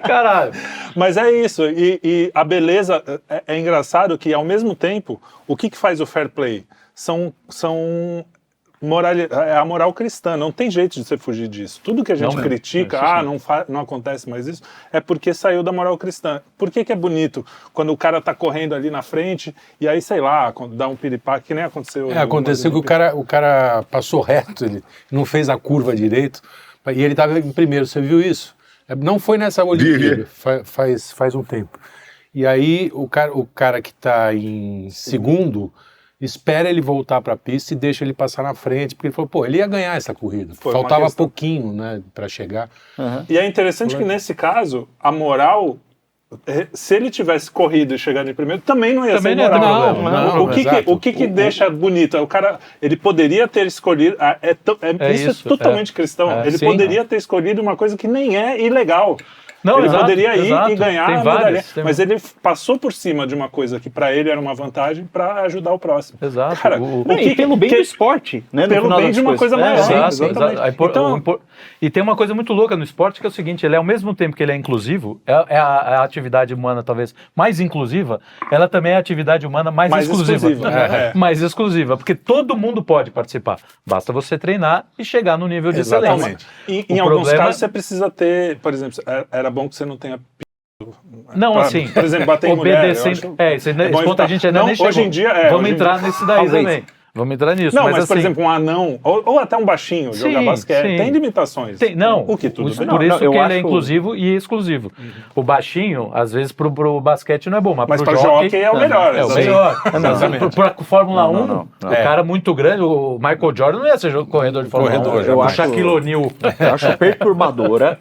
caralho. Mas é isso, e a beleza, é engraçado que, ao mesmo tempo, o que faz o fair play? É a moral cristã, não tem jeito de você fugir disso. Tudo que a gente critica, não acontece mais isso, é porque saiu da moral cristã. Por que é bonito quando o cara tá correndo ali na frente e aí, sei lá, dá um piripaque, que nem aconteceu. Aconteceu que o cara passou reto, ele não fez a curva direito, E ele estava em primeiro, você viu isso? Não foi nessa Olimpíada, faz um tempo. E aí o cara que está em segundo espera ele voltar para a pista e deixa ele passar na frente, porque ele falou, pô, ele ia ganhar essa corrida. Faltava pouquinho, né, para chegar. E é interessante que nesse caso, a moral, se ele tivesse corrido e chegado em primeiro, também não ia ser moral. O que deixa bonito? O cara, ele poderia ter escolhido, isso é totalmente cristão, ele poderia ter escolhido uma coisa que nem é ilegal. Não, ele exato, poderia ir exato. e ganhar Tem a vários, medalha, tem mas ele passou por cima de uma coisa que para ele era uma vantagem para ajudar o próximo. Exato. Cara, E pelo bem do esporte, né? Pelo bem de uma coisa maior. Exato. Então, e tem uma coisa muito louca no esporte que é o seguinte, ele ao mesmo tempo que ele é inclusivo, é a atividade humana talvez mais inclusiva, ela também é a atividade humana mais exclusiva. Mais exclusiva, porque todo mundo pode participar. Basta você treinar e chegar no nível de excelência. E em alguns casos você precisa ter, por exemplo, era bom que você não tenha não, assim, por exemplo, bater em mulher, obedecendo. Esse ponto a gente ainda nem chegou. Hoje em dia, vamos entrar nesse daí também. Vamos entrar nisso. Não, mas assim, por exemplo, um anão, ou até um baixinho, jogar basquete, tem limitações. O que tudo bem. Por isso que ele é inclusivo e exclusivo. O baixinho, às vezes, pro basquete não é bom, mas pro jockey é o melhor. É o melhor. Pra Fórmula 1, o cara muito grande, o Michael Jordan não ia ser corredor de Fórmula 1. Eu acho Shaquille O'Neal. Eu acho perturbadora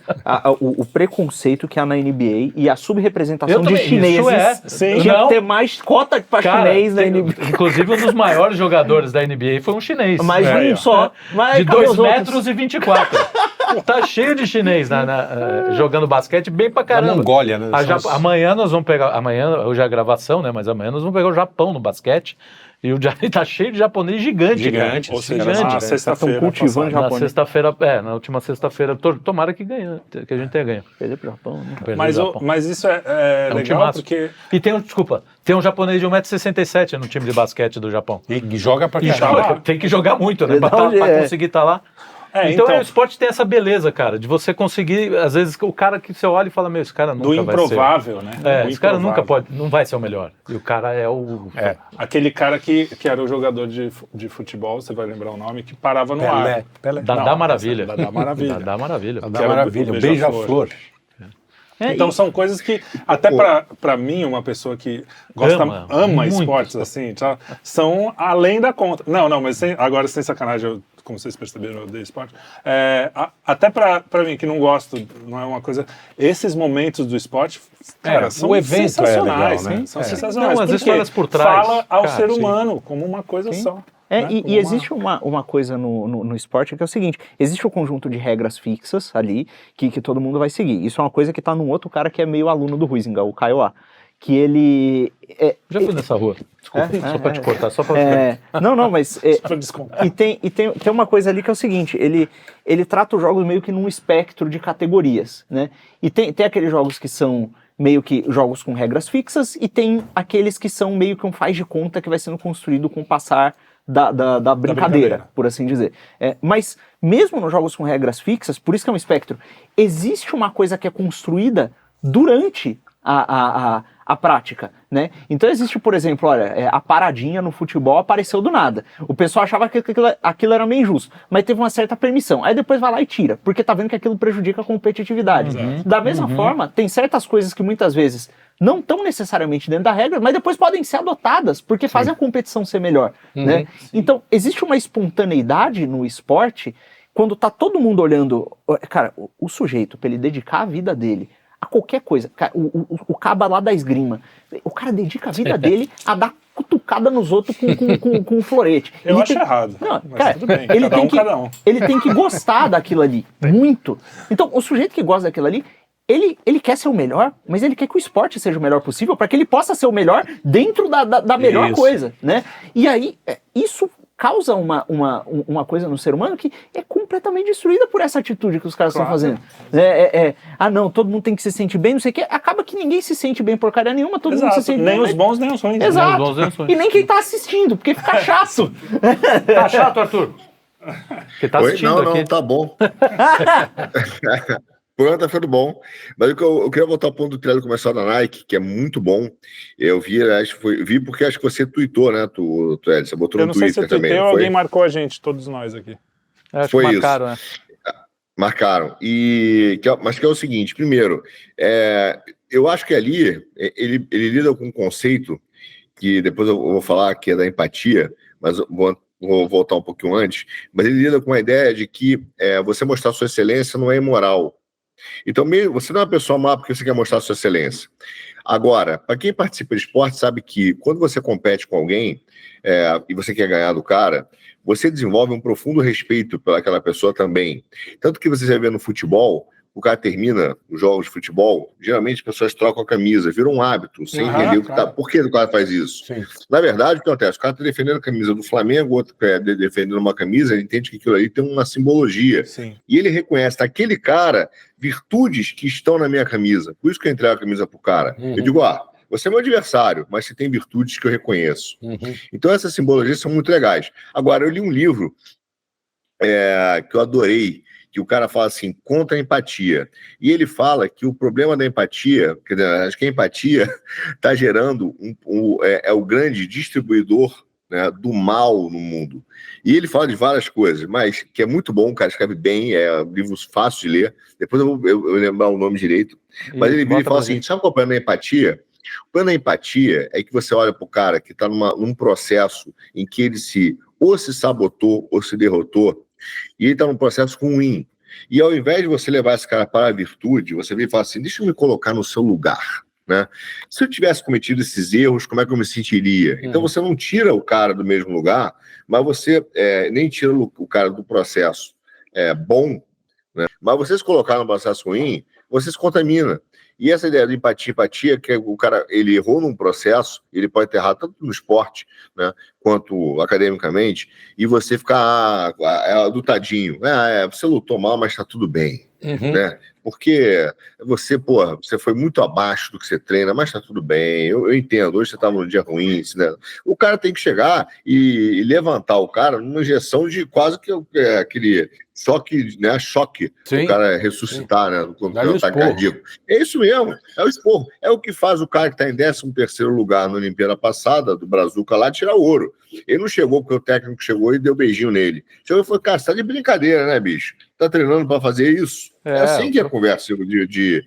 o preconceito que há na NBA e a subrepresentação de chineses. Tinha que ter mais cota para chinês na NBA. Inclusive, um dos maiores jogadores da NBA foi um chinês. Mas um só. Mas de 2 metros e 24. Tá cheio de chinês jogando basquete bem pra caramba. Na Mongólia, né? Amanhã nós vamos pegar, hoje é a gravação, né? Mas amanhã nós vamos pegar o Japão no basquete. E tá cheio de japonês gigante. Ou seja, na sexta-feira. Cultivando japonês. Na sexta-feira, na última sexta-feira, tomara que ganhe, que a gente tenha ganho. Perder pro Japão, né? Mas isso é legal porque... E tem um japonês de 1,67 m no time de basquete do Japão. E joga pra caramba. Tem que jogar muito, né? Pra conseguir estar lá. Então o esporte tem essa beleza, cara, de você conseguir, às vezes, o cara que você olha e fala, esse cara nunca vai ser. Do improvável, né? Esse cara nunca não vai ser o melhor. E o cara é o... Aquele cara que era o jogador de futebol, você vai lembrar o nome, que parava no ar. Dadá Maravilha. Dadá Maravilha. Dadá Maravilha. Dadá Maravilha, Beija-Flor. Então são coisas que, até pra mim, uma pessoa que ama esportes, assim, são além da conta. Não, mas agora sem sacanagem, como vocês perceberam, eu odeio esporte. Até pra mim, que não gosto, não é uma coisa... Esses momentos do esporte, cara, são sensacionais. Legal, né? São sensacionais. As histórias por trás. Fala ao ser humano como uma coisa só. E existe uma coisa no esporte que é o seguinte, existe um conjunto de regras fixas ali que todo mundo vai seguir. Isso é uma coisa que está num outro cara que é meio aluno do Huizinga, o Kaiowá, que ele... Já fui nessa rua, desculpa, só para te cortar, só para... Não, mas... e tem uma coisa ali que é o seguinte, ele trata os jogos meio que num espectro de categorias, né? E tem aqueles jogos que são meio que jogos com regras fixas e tem aqueles que são meio que um faz de conta que vai sendo construído com o passar da brincadeira, por assim dizer. Mas mesmo nos jogos com regras fixas, por isso que é um espectro, existe uma coisa que é construída durante a prática, né? Então existe, por exemplo, a paradinha no futebol apareceu do nada. O pessoal achava que aquilo era meio injusto, mas teve uma certa permissão. Aí depois vai lá e tira, porque tá vendo que aquilo prejudica a competitividade. Da mesma forma, tem certas coisas que muitas vezes não estão necessariamente dentro da regra, mas depois podem ser adotadas, porque fazem a competição ser melhor, né? Então, existe uma espontaneidade no esporte, quando tá todo mundo olhando, cara, o sujeito, para ele dedicar a vida dele a qualquer coisa, cara, o caba lá da esgrima, o cara dedica a vida dele a dar cutucada nos outros com um florete. Eu acho errado. Não, mas cara, tudo bem, cada um. Ele tem que gostar daquilo ali, muito. Então, o sujeito que gosta daquilo ali, ele quer ser o melhor, mas ele quer que o esporte seja o melhor possível para que ele possa ser o melhor dentro da melhor coisa, né? E aí, isso causa uma coisa no ser humano que é completamente destruída por essa atitude que os caras estão fazendo. Não, todo mundo tem que se sentir bem, não sei o quê. Acaba que ninguém se sente bem porcaria nenhuma, todo mundo se sente nem bem. os bons, nem os ruins. Exato. E nem quem tá assistindo, porque fica chato. Tá chato, Arthur? Você tá assistindo aqui? Não, tá bom. Programa tá ficando bom, mas eu queria voltar ao ponto do treino comercial da Nike, que é muito bom. Eu vi porque acho que você tweetou, né, Trelli? Você botou no Twitter também. Alguém marcou a gente, todos nós aqui. Acho que marcaram, né? Marcaram. Mas que é o seguinte, primeiro, eu acho que ali ele lida com um conceito que depois eu vou falar que é da empatia, mas eu vou voltar um pouquinho antes, mas ele lida com a ideia de que você mostrar sua excelência não é imoral. Então, você não é uma pessoa má porque você quer mostrar sua excelência. Agora, para quem participa de esporte, sabe que quando você compete com alguém e você quer ganhar do cara, você desenvolve um profundo respeito pelaquela pessoa também. Tanto que você já vê no futebol, o cara termina os jogos de futebol, geralmente as pessoas trocam a camisa, vira um hábito, sem entender por que o cara faz isso. Sim. Na verdade, o que acontece? O cara está defendendo a camisa do Flamengo, o outro defendendo uma camisa, ele entende que aquilo ali tem uma simbologia. Sim. E ele reconhece naquele cara virtudes que estão na minha camisa. Por isso que eu entrego a camisa pro cara. Eu digo, você é meu adversário, mas você tem virtudes que eu reconheço. Então essas simbologias são muito legais. Agora, eu li um livro que eu adorei, que o cara fala assim, contra a empatia. E ele fala que o problema da empatia, quer dizer, acho que a empatia está gerando o grande distribuidor, né, do mal no mundo. E ele fala de várias coisas, mas que é muito bom, o cara escreve bem, é um livro fácil de ler, depois eu vou lembrar o nome direito, mas ele fala assim, sabe qual é o problema da empatia? O problema da empatia é que você olha para o cara que está num processo em que ele ou se sabotou ou se derrotou, e ele está num processo ruim. E ao invés de você levar esse cara para a virtude, você vem e fala assim, deixa eu me colocar no seu lugar. Né? Se eu tivesse cometido esses erros, como é que eu me sentiria? Então você não tira o cara do mesmo lugar, mas você nem tira o cara do processo bom, né? Mas você se colocar no processo ruim, você se contamina. E essa ideia de empatia, que o cara ele errou num processo, ele pode ter errado tanto no esporte, né, quanto academicamente, e você ficar adultadinho. Você lutou mal, mas tá tudo bem. Né? Porque você foi muito abaixo do que você treina, mas tá tudo bem, eu entendo, hoje você estava num dia ruim, né? O cara tem que chegar e levantar o cara numa injeção de quase que aquele choque, né? O cara ressuscitar, né? Quando o ataque cardíaco. É isso mesmo, é o esporro. É o que faz o cara que está em 13º lugar na Olimpíada passada, do Brazuca lá, tirar ouro. Ele não chegou porque o técnico chegou e deu beijinho nele. Chegou e falou, cara, você tá de brincadeira, né, bicho? Tá treinando para fazer isso? É assim que é a conversa de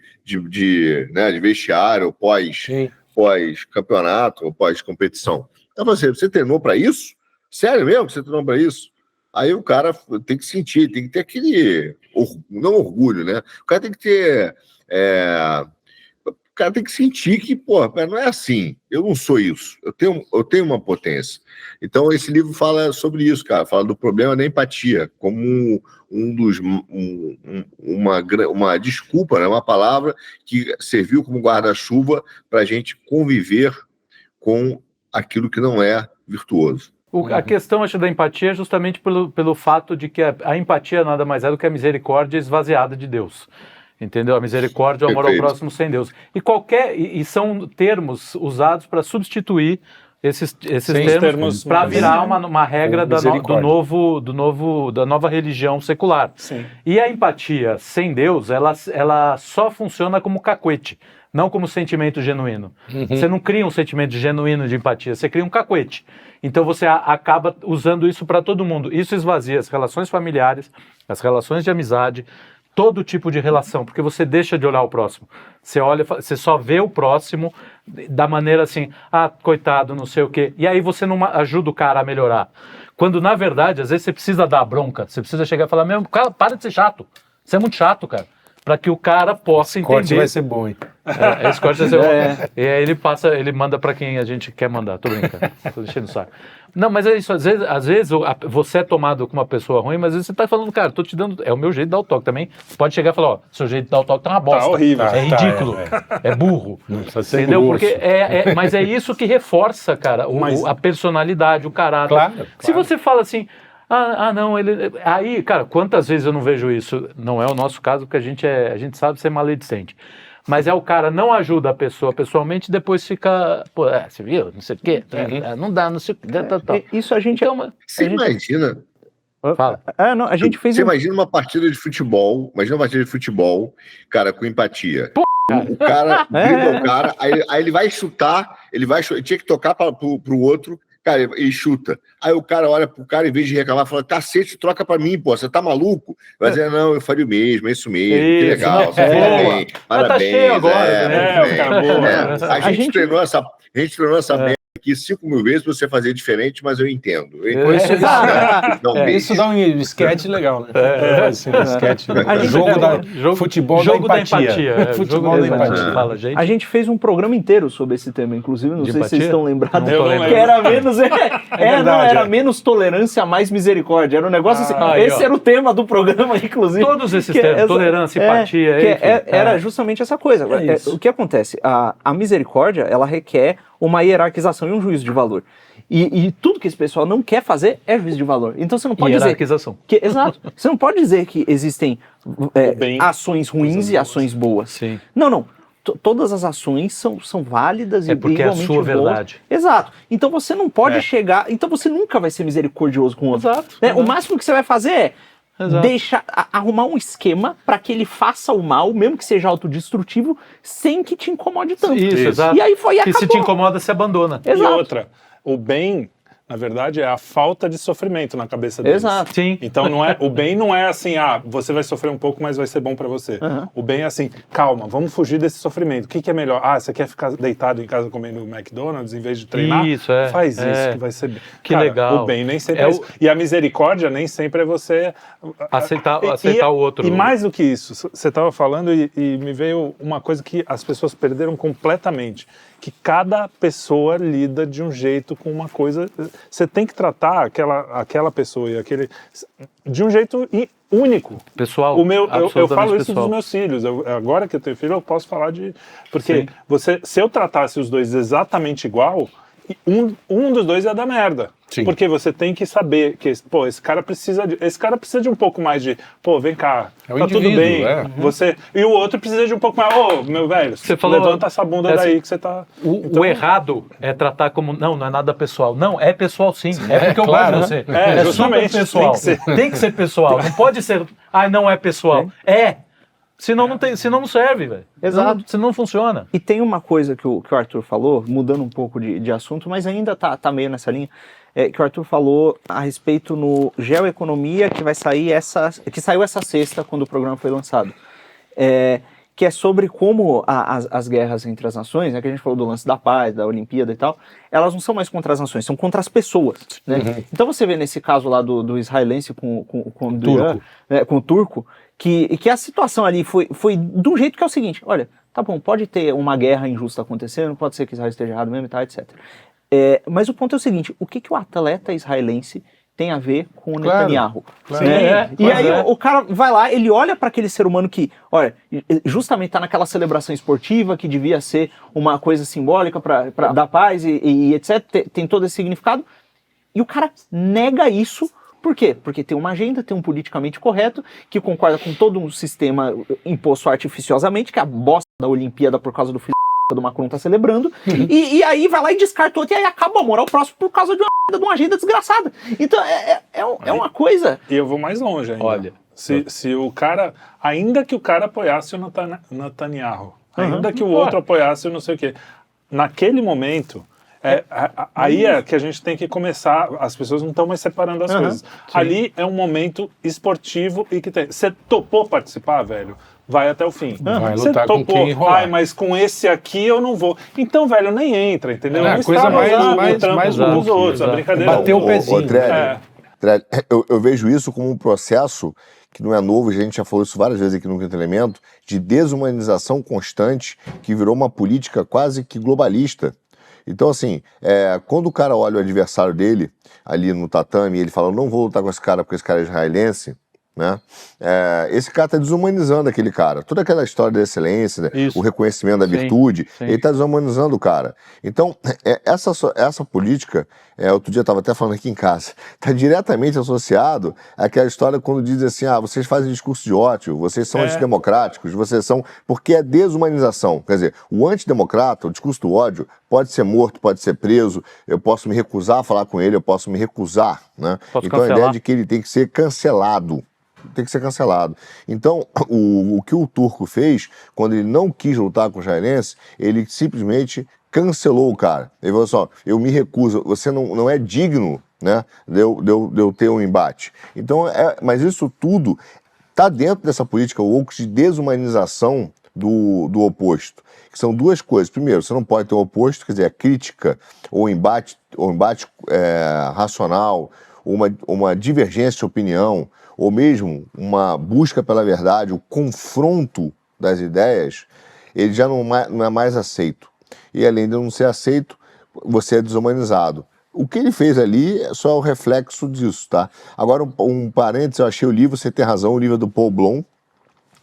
vestiário, pós-campeonato, ou pós-competição. Então, você treinou para isso? Sério mesmo que você treinou para isso? Aí o cara tem que sentir, tem que ter aquele... não orgulho, né? O cara tem que ter... O cara tem que sentir que, não é assim. Eu não sou isso. Eu tenho uma potência. Então, esse livro fala sobre isso, cara. Fala do problema da empatia, como uma desculpa, né? Uma palavra que serviu como guarda-chuva para a gente conviver com aquilo que não é virtuoso. A questão, acho, da empatia é justamente pelo fato de que a empatia nada mais é do que a misericórdia esvaziada de Deus. Entendeu? A misericórdia, o amor ao próximo sem Deus. E são termos usados para substituir esses termos para virar uma regra da nova religião secular. Sim. E a empatia sem Deus, ela só funciona como cacuete, não como sentimento genuíno. Você não cria um sentimento genuíno de empatia, você cria um cacuete. Então você acaba usando isso para todo mundo. Isso esvazia as relações familiares, as relações de amizade, todo tipo de relação, porque você deixa de olhar o próximo. Você só vê o próximo da maneira assim, coitado, não sei o quê. E aí você não ajuda o cara a melhorar. Quando, na verdade, às vezes você precisa dar bronca, você precisa chegar e falar, cara, para de ser chato. Você é muito chato, cara. Para que o cara possa entender. Esse corte vai ser bom, hein? Esse corte vai ser bom. E aí ele manda para quem a gente quer mandar. Tô brincando, tô deixando o saco. Não, mas é isso, às vezes você é tomado com uma pessoa ruim, mas às vezes você tá falando, cara, tô te dando, é o meu jeito de dar o toque também. Você pode chegar e falar, seu jeito de dar o toque tá uma bosta. Tá horrível. É ridículo, é burro. Entendeu? Porque mas é isso que reforça, cara, a personalidade, o caráter. Claro. Se você fala assim, não, aí, cara, quantas vezes eu não vejo isso? Não é o nosso caso, porque a gente sabe ser maledicente. Mas o cara não ajuda a pessoa pessoalmente, depois fica, você viu, não sei o quê, não dá, não sei o quê, Isso a gente... Então, você imagina... Fala. Não, a gente fez... Você imagina uma partida de futebol, cara, com empatia. O cara dribla o cara, aí ele vai chutar, ele tinha que tocar pro outro, Cara, e chuta. Aí o cara olha pro cara, em vez de reclamar, fala, cacete, troca pra mim, pô, você tá maluco? Vai dizer, não, eu faria o mesmo, é isso mesmo, que legal, você fez bem, Mas tá cheio agora, né? A gente treinou essa merda aqui 5.000 vezes pra você fazer diferente, mas eu entendo. Isso dá um sketch legal, né? Assim, um sketch. Futebol da empatia. Futebol da empatia. Fala, gente. A gente fez um programa inteiro sobre esse tema, inclusive, não sei se vocês estão lembrados. Que era menos... era menos tolerância, mais misericórdia. Era um negócio assim. Esse era o tema do programa, inclusive. Todos esses temas, tolerância, empatia. Era justamente essa coisa. O que acontece? A misericórdia, ela requer uma hierarquização e um juízo de valor. E tudo que esse pessoal não quer fazer é juízo de valor. Então você não pode dizer... Exato. Você não pode dizer que existem ações ruins e ações boas. Sim. Não. Todas as ações são válidas e igualmente boas. É porque é a sua verdade. Exato. Então você não pode chegar... Então você nunca vai ser misericordioso com o outro. Exato. O máximo que você vai fazer é arrumar um esquema para que ele faça o mal, mesmo que seja autodestrutivo, sem que te incomode tanto. Isso, exato. E aí acabou. Se te incomoda, você abandona. Exato. E outra, o bem, na verdade, é a falta de sofrimento na cabeça deles. Exato. Sim. Então o bem não é assim, você vai sofrer um pouco, mas vai ser bom pra você. O bem é assim, calma, vamos fugir desse sofrimento. O que é melhor? Você quer ficar deitado em casa comendo McDonald's em vez de treinar? Isso, Faz isso, que vai ser bem. Que legal. O bem nem sempre é isso. E a misericórdia nem sempre é você... Aceitar o outro. E mais do que isso, você estava falando e me veio uma coisa que as pessoas perderam completamente. Que cada pessoa lida de um jeito com uma coisa. Você tem que tratar aquela pessoa e aquele de um jeito único. Pessoal. Eu falo isso dos meus filhos. Agora que eu tenho filho, eu posso falar de. Porque se eu tratasse os dois exatamente igual, um dos dois ia dar merda. Sim. Porque você tem que saber que, esse cara precisa de um pouco mais de, vem cá, tá tudo bem. E o outro precisa de um pouco mais, meu velho, você levanta essa bunda daí que você tá... O errado é tratar como, não é nada pessoal. Não, é pessoal sim, é porque eu gosto de você. É justamente, super pessoal. Tem que ser pessoal, não pode ser, não é pessoal. Senão não serve, velho. Exato. Senão não funciona. E tem uma coisa que o Arthur falou, mudando um pouco de assunto, mas ainda tá meio nessa linha, que o Arthur falou a respeito no Geoeconomia, que saiu essa sexta, quando o programa foi lançado. Que é sobre como as guerras entre as nações, que a gente falou do lance da paz, da Olimpíada e tal, elas não são mais contra as nações, são contra as pessoas. Né? Então você vê nesse caso lá do israelense com o turco, que a situação ali foi de um jeito que é o seguinte, olha, tá bom, pode ter uma guerra injusta acontecendo, pode ser que Israel esteja errado mesmo e tal, etc. Mas o ponto é o seguinte, o que o atleta israelense tem a ver com o Netanyahu? Claro. E aí o cara vai lá, ele olha para aquele ser humano que, olha, justamente tá naquela celebração esportiva que devia ser uma coisa simbólica para dar paz e etc, tem todo esse significado, e o cara nega isso. Por quê? Porque tem uma agenda, tem um politicamente correto, que concorda com todo um sistema imposto artificiosamente, que é a bosta da Olimpíada por causa do filho do Macron tá celebrando, e aí vai lá e descarta outro, e aí acaba a moral próximo por causa de uma agenda desgraçada. Então, é uma coisa... E eu vou mais longe ainda. Olha, se o cara... Ainda que o cara apoiasse o Netanyahu, ainda que o outro apoiasse o não sei o quê, naquele momento... Aí é que a gente tem que começar, as pessoas não estão mais separando as coisas. Sim. Ali é um momento esportivo e que tem... Você topou participar, velho? Vai até o fim. Vai lutar com quem rolar. Mas com esse aqui eu não vou. Então, velho, nem entra, entendeu? A coisa mais dos outros, a brincadeira. Bateu o pezinho. Eu vejo isso como um processo que não é novo, a gente já falou isso várias vezes aqui no Quinto Elemento, de desumanização constante, que virou uma política quase que globalista. Então, assim, quando o cara olha o adversário dele ali no tatame e ele fala, não vou lutar com esse cara porque esse cara é israelense, né? Esse cara está desumanizando aquele cara. Toda aquela história da excelência, né? O reconhecimento da virtude, ele está desumanizando o cara. Então, essa política, outro dia eu estava até falando aqui em casa, está diretamente associado àquela história quando diz assim, vocês fazem discurso de ódio, vocês são antidemocráticos, vocês são... Porque é desumanização. Quer dizer, o antidemocrata, o discurso do ódio, pode ser morto, pode ser preso, eu posso me recusar a falar com ele, eu posso me recusar, né? Então a ideia de que ele tem que ser cancelado. Tem que ser cancelado. Então, o que o turco fez, quando ele não quis lutar com o israelense, ele simplesmente cancelou o cara. Ele falou assim, ó, eu me recuso, você não é digno, né, de eu ter um embate. Então, mas isso tudo está dentro dessa política woke de desumanização do oposto. Que são duas coisas. Primeiro, você não pode ter um oposto, quer dizer, a crítica ou embate racional, uma divergência de opinião, ou mesmo uma busca pela verdade, o confronto das ideias, ele já não é mais aceito. E além de não ser aceito, você é desumanizado. O que ele fez ali é só o reflexo disso, tá? Agora, um parênteses, eu achei o livro, você tem razão, o livro é do Paul Bloom,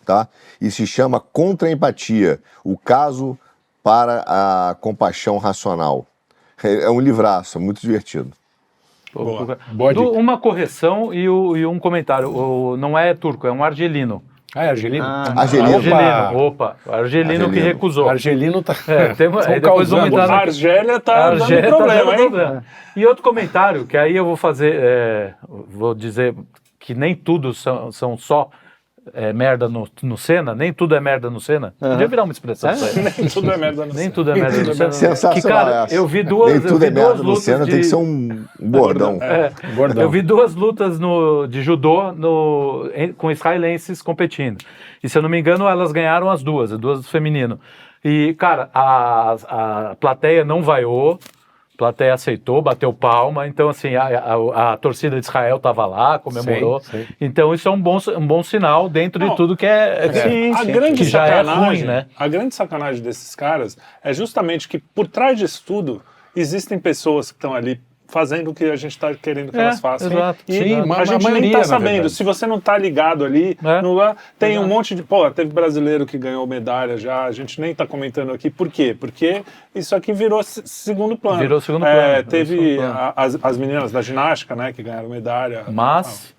tá? E se chama Contra a Empatia, o caso para a compaixão racional. É um livraço, muito divertido. Uma correção e um comentário. Não é turco, é um argelino. Ah, é argelino? Opa, argelino que recusou. Argelino tá... depois vamos entrar A Argélia tá dando problema, hein? E outro comentário, que aí eu vou fazer, vou dizer que nem tudo são só merda no Senna, nem tudo é merda no Senna. Podia virar uma expressão. Nem tudo é merda no Senna. Nem tudo é merda no Senna. Sensacional. Que, cara, eu vi duas lutas Senna, tem que ser um bordão. Eu vi duas lutas de judô com israelenses competindo. E se eu não me engano, elas ganharam as duas do feminino. E, cara, a plateia não vaiou. A plateia aceitou, bateu palma, então assim, a torcida de Israel estava lá, comemorou. Sim. Então isso é um bom sinal dentro de tudo que que já é ruim, né? A grande sacanagem desses caras é justamente que por trás disso tudo existem pessoas que estão ali fazendo o que a gente está querendo que elas façam. Exato. E a gente nem está sabendo. Se você não está ligado ali, tem um monte de... Pô, teve brasileiro que ganhou medalha já, a gente nem está comentando aqui. Por quê? Porque isso aqui virou segundo plano. Virou segundo plano. Teve as meninas da ginástica, né, que ganharam medalha. Mas...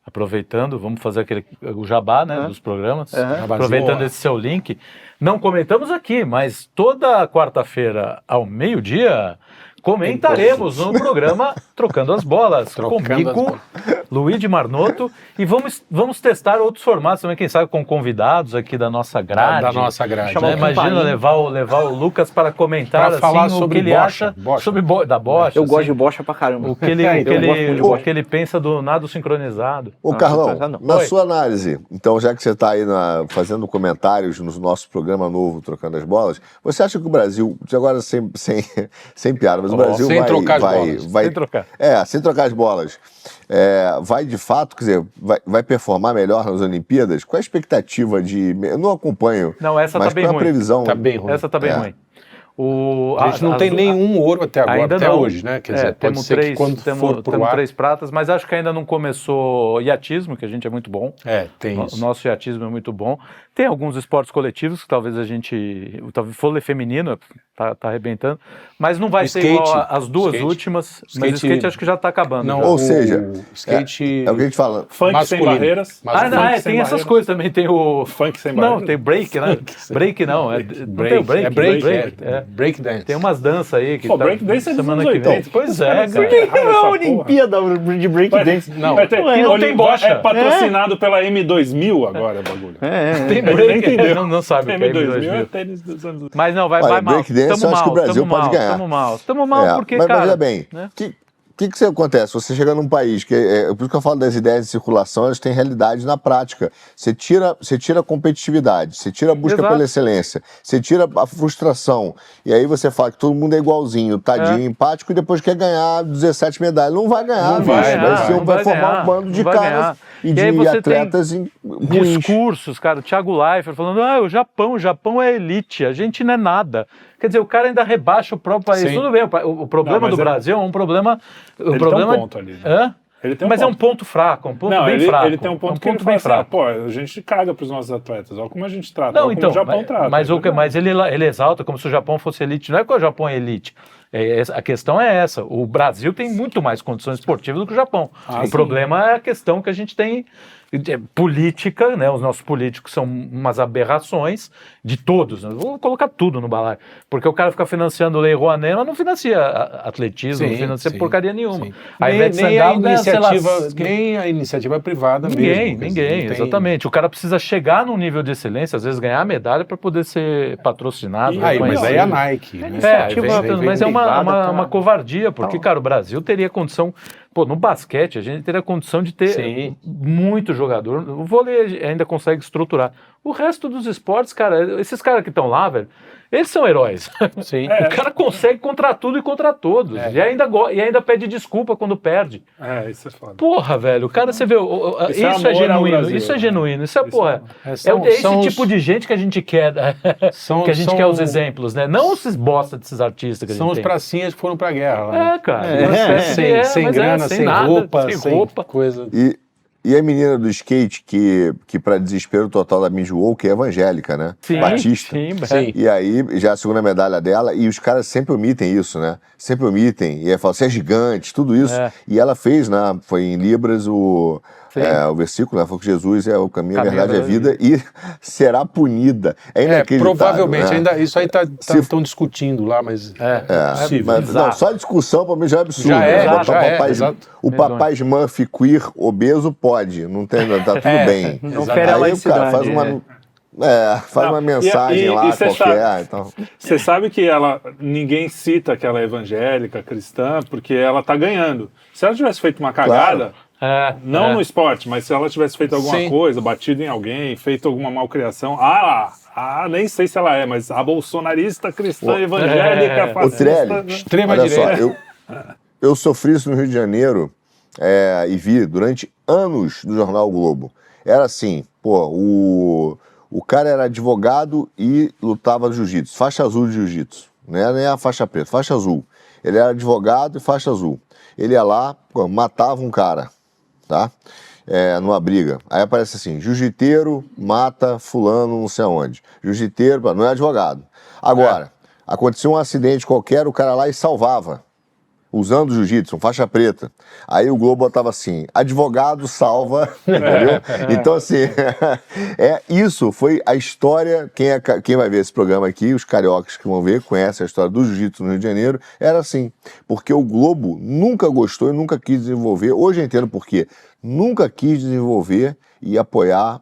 Aproveitando, vamos fazer o jabá, né, dos programas. Aproveitando esse seu link. Não comentamos aqui, mas toda quarta-feira ao meio-dia... comentaremos no programa Trocando as Bolas, comigo, Luigi Marnoto, e vamos testar outros formatos também, quem sabe com convidados aqui da nossa grade. Da nossa grade. Imagina levar o Lucas para comentar para falar assim, sobre o que ele acha sobre da bocha. Eu gosto de bocha pra caramba. O que ele pensa do nado sincronizado. Ô Carlão, na sua análise, então já que você está aí fazendo comentários no nosso programa novo Trocando as Bolas, você acha que o Brasil, agora sem piada, mas o Brasil sem trocar as bolas. Sem trocar as bolas. Vai de fato, quer dizer, vai performar melhor nas Olimpíadas? Qual a expectativa eu não acompanho. Não, essa mas tá bem qual ruim. A previsão? Tá bem ruim. Essa tá bem ruim. A gente não tem nenhum ouro até agora, até hoje, né? Quer dizer, temos temos 3 pratas, mas acho que ainda não começou iatismo, que a gente é muito bom. Tem isso. O nosso iatismo é muito bom. Tem alguns esportes coletivos que talvez talvez vôlei feminino tá arrebentando, mas não vai ser igual as duas últimas. Mas o skate acho que já tá acabando. Não, ou seja, skate é o que a gente fala. Funk masculino. Sem barreiras. Tem essas coisas também. Tem o funk sem barreiras. Não, tem break, né? Break não. Não tem o break. Break dance. Tem umas danças aí que break dance é semana que vem. Pois é, cara. Por que não é a Olimpíada de break dance? Não tem bocha. É patrocinado pela M2000 agora o bagulho. Tem break, não sabe o que é M2000 é tênis dos anos... Mas não, vai mal. Break dance, eu acho que o Brasil pode ganhar. Tamo mal porque, mas, cara... Mas veja bem, o que acontece? Você chega num país, por isso que eu falo das ideias de circulação, elas têm realidade na prática. Você tira a competitividade, você tira a busca pela excelência, você tira a frustração, e aí você fala que todo mundo é igualzinho, tadinho, empático, e depois quer ganhar 17 medalhas. Não vai ganhar, vai formar um bando de caras e de atletas ruins. Discursos, cara, o Thiago Leifert falando, o Japão é elite, a gente não é nada. Quer dizer, o cara ainda rebaixa o próprio país. Sim. Tudo bem, o problema do Brasil é um problema... Ele tem um ponto ali. Né? Mas é um ponto fraco, um ponto bem fraco. Ele tem um ponto bem fraco. A gente caga pros nossos atletas, olha como a gente trata, como o Japão trata. Mas ele exalta como se o Japão fosse elite. Não é que o Japão é elite. A questão é essa. O Brasil tem muito mais condições esportivas do que o Japão. O problema é a questão que a gente tem política, né? Os nossos políticos são umas aberrações de todos. Né? Vou colocar tudo no balaio. Porque o cara fica financiando o Lei Rouanet, mas não financia atletismo, não financia porcaria nenhuma. Nem a iniciativa privada ninguém, mesmo. Ninguém, exatamente. O cara precisa chegar num nível de excelência, às vezes ganhar a medalha para poder ser patrocinado. Mas aí é a Nike. Mas é uma covardia, porque, cara, o Brasil teria condição... Pô, no basquete a gente teria condição de ter muito jogador. O vôlei ainda consegue estruturar. O resto dos esportes, cara, esses caras que estão lá, velho, eles são heróis. Sim. O cara consegue contra tudo e contra todos. E ainda pede desculpa quando perde. Isso é foda. Porra, velho, o cara, você vê, isso é genuíno, isso é genuíno. Isso é, porra, é esse tipo de gente que a gente quer, que a gente quer os exemplos, né? Não esses bosta desses artistas que a gente tem. São os pracinhas que foram pra guerra lá. Cara. Sem grana, sem roupa, sem coisa... E a menina do skate, que para desespero total da Mijuou, que é evangélica, né? Batista. Sim. E aí, já a segunda medalha dela, e os caras sempre omitem isso, né? Sempre omitem. E aí falam, você é gigante, tudo isso. E ela fez, né? Foi em Libras o versículo, né? Falou que Jesus é o caminho, a verdade e a vida, e será punida. É inacreditável. Provavelmente, né? isso aí estão discutindo lá, mas é possível. Mas, não, só a discussão para mim já é absurdo. O papai Smurf queer obeso pode, não tem, tá tudo bem. Não fere a aí o cara faz uma mensagem lá qualquer. Você sabe que ninguém cita que ela é evangélica, cristã, porque ela tá ganhando. Se ela tivesse feito uma cagada, não no esporte, mas se ela tivesse feito alguma coisa, batido em alguém, feito alguma malcriação, nem sei se ela é, mas a bolsonarista cristã evangélica fascista... Extrema direita. Eu sofri isso no Rio de Janeiro e vi durante anos do jornal o Globo. Era assim, o cara era advogado e lutava jiu-jitsu, faixa azul de jiu-jitsu, não nem a faixa preta, faixa azul. Ele era advogado e faixa azul. Ele ia lá, matava um cara, tá? Numa briga. Aí aparece assim, jiu-jiteiro mata fulano não sei aonde. Jiu-jiteiro, não é advogado. Agora, aconteceu um acidente qualquer, o cara lá e salvava. Usando jiu-jitsu, faixa preta. Aí o Globo botava assim, advogado salva, entendeu? Então assim, isso foi a história, quem vai ver esse programa aqui, os cariocas que vão ver, conhecem a história do jiu-jitsu no Rio de Janeiro, era assim, porque o Globo nunca gostou e nunca quis desenvolver, hoje eu entendo por quê, nunca quis desenvolver e apoiar,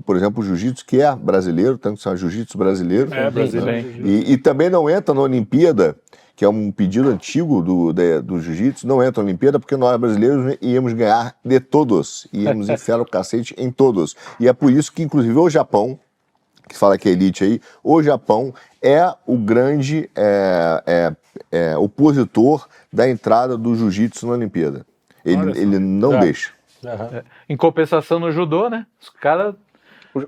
por exemplo, o jiu-jitsu, que é brasileiro, tanto que são jiu-jitsu brasileiro. Brasileiro. E também não entra na Olimpíada, que é um pedido antigo do jiu-jitsu, não entra na Olimpíada porque nós brasileiros íamos ganhar de todos, íamos enfiar o cacete em todos. E é por isso que, inclusive, o Japão, que fala que é elite aí, o Japão é o grande opositor da entrada do jiu-jitsu na Olimpíada. Ele não deixa. Em compensação no judô, né? Os caras...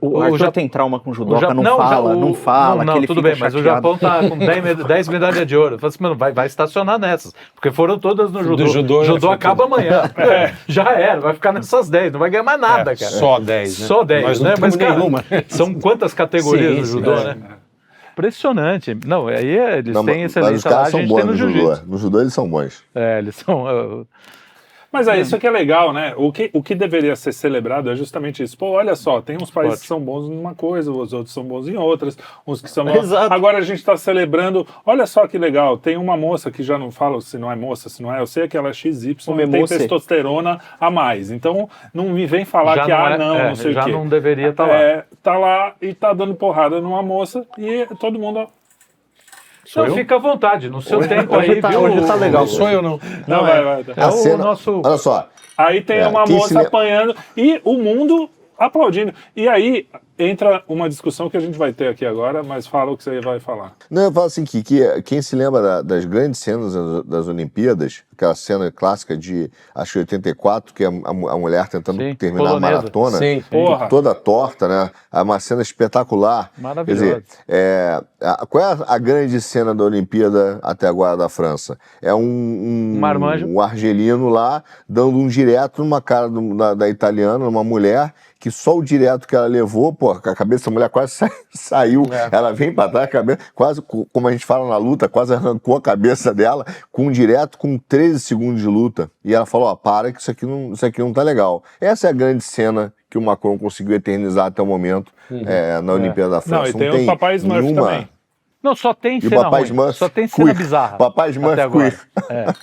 O Arthur tem trauma com judoca, não fala. Não, tudo bem, mas o Japão tá com 10 medalhas de ouro. Eu falei assim, mano, vai estacionar nessas, porque foram todas no judô. O judô acaba amanhã. Já era, vai ficar nessas 10, não vai ganhar mais nada, cara. Só 10, né? Só 10, né? Mas, cara, nenhuma. São quantas categorias no judô, né? Impressionante. Não, aí eles têm excelência lá, a gente tem no jiu-jitsu. No judô eles são bons. Eles são... Mas isso que é legal, né? O que deveria ser celebrado é justamente isso. Pô, olha só, tem uns países que são bons em uma coisa, os outros são bons em outras, uns que são bons... Exato. Agora a gente está celebrando... Olha só que legal, tem uma moça que já não fala se não é moça, se não é... Eu sei que ela é XY, tem testosterona a mais. Então, não me vem falar já que não sei o quê. Já não deveria estar lá. Tá lá e tá dando porrada numa moça e todo mundo... Então fica à vontade, no seu tempo hoje aí, viu? Hoje tá legal. Não sou eu, não. Não, vai. O nosso... Olha só. Aí tem uma moça apanhando e o mundo aplaudindo. E aí entra uma discussão que a gente vai ter aqui agora, mas fala o que você vai falar. Não, eu falo assim que quem se lembra das grandes cenas das Olimpíadas, aquela cena clássica de, acho que 84, que é a mulher tentando terminar a maratona, toda torta, né? É uma cena espetacular. Maravilhosa. Quer dizer, qual é a grande cena da Olimpíada até agora da França? É um argelino lá dando um direto numa cara da italiana, numa mulher, que só o direto que ela levou, pô, a cabeça da mulher quase saiu, ela vem pra trás, a cabeça, quase, como a gente fala na luta, quase arrancou a cabeça dela, direto com 13 segundos de luta. E ela falou, para que isso aqui não tá legal. Essa é a grande cena que o Macron conseguiu eternizar até o momento na Olimpíada da França. Não, e tem o Papai Smurf também. Não, só tem E cena Papai ruim, Smurf só tem cena queer. bizarra. Papai Smurf até agora. queer.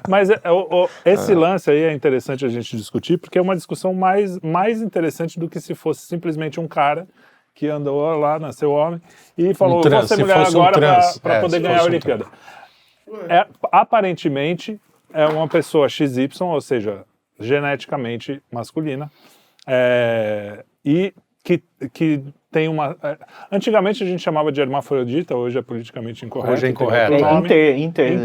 Mas esse lance aí é interessante a gente discutir, porque é uma discussão mais interessante do que se fosse simplesmente um cara que andou lá, nasceu homem, e falou, vou ser mulher agora para poder ganhar a Olimpíada. Aparentemente, é uma pessoa XY, ou seja, geneticamente masculina, e que tem uma... Antigamente a gente chamava de hermafrodita, hoje é politicamente incorreto. Hoje é incorreto. Inter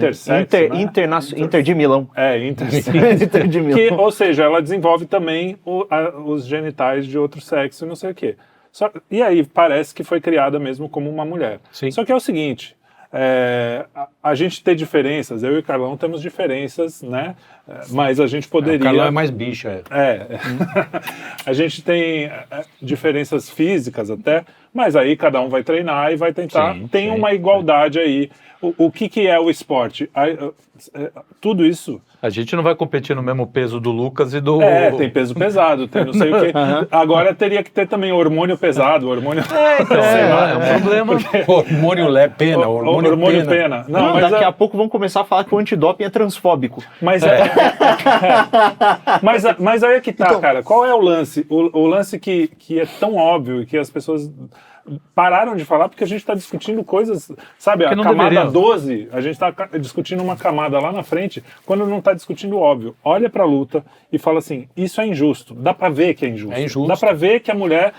de Milão. Inter de Milão. Ou seja, ela desenvolve também os genitais de outro sexo e não sei o quê. E aí parece que foi criada mesmo como uma mulher. Sim. Só que é o seguinte... a gente tem diferenças, eu e o Carlão temos diferenças, né? Mas a gente poderia... O Carlão é mais bicho, A gente tem diferenças físicas até, mas aí cada um vai treinar e vai tentar. Tem uma igualdade aí. O que é o esporte? Tudo isso... A gente não vai competir no mesmo peso do Lucas e do... tem peso pesado, tem não sei o quê. Agora teria que ter também hormônio pesado, hormônio... é um problema. Hormônio pena, hormônio pena. Não, mas daqui a pouco vão começar a falar que o antidoping é transfóbico. Mas mas aí é que tá, então, cara. Qual é o lance? O lance que é tão óbvio e que as pessoas pararam de falar porque a gente está discutindo coisas, sabe, a camada 12, a gente está discutindo uma camada lá na frente, quando não está discutindo o óbvio. Olha para a luta e fala assim, isso é injusto, dá para ver que é injusto. É injusto. Dá para ver que a mulher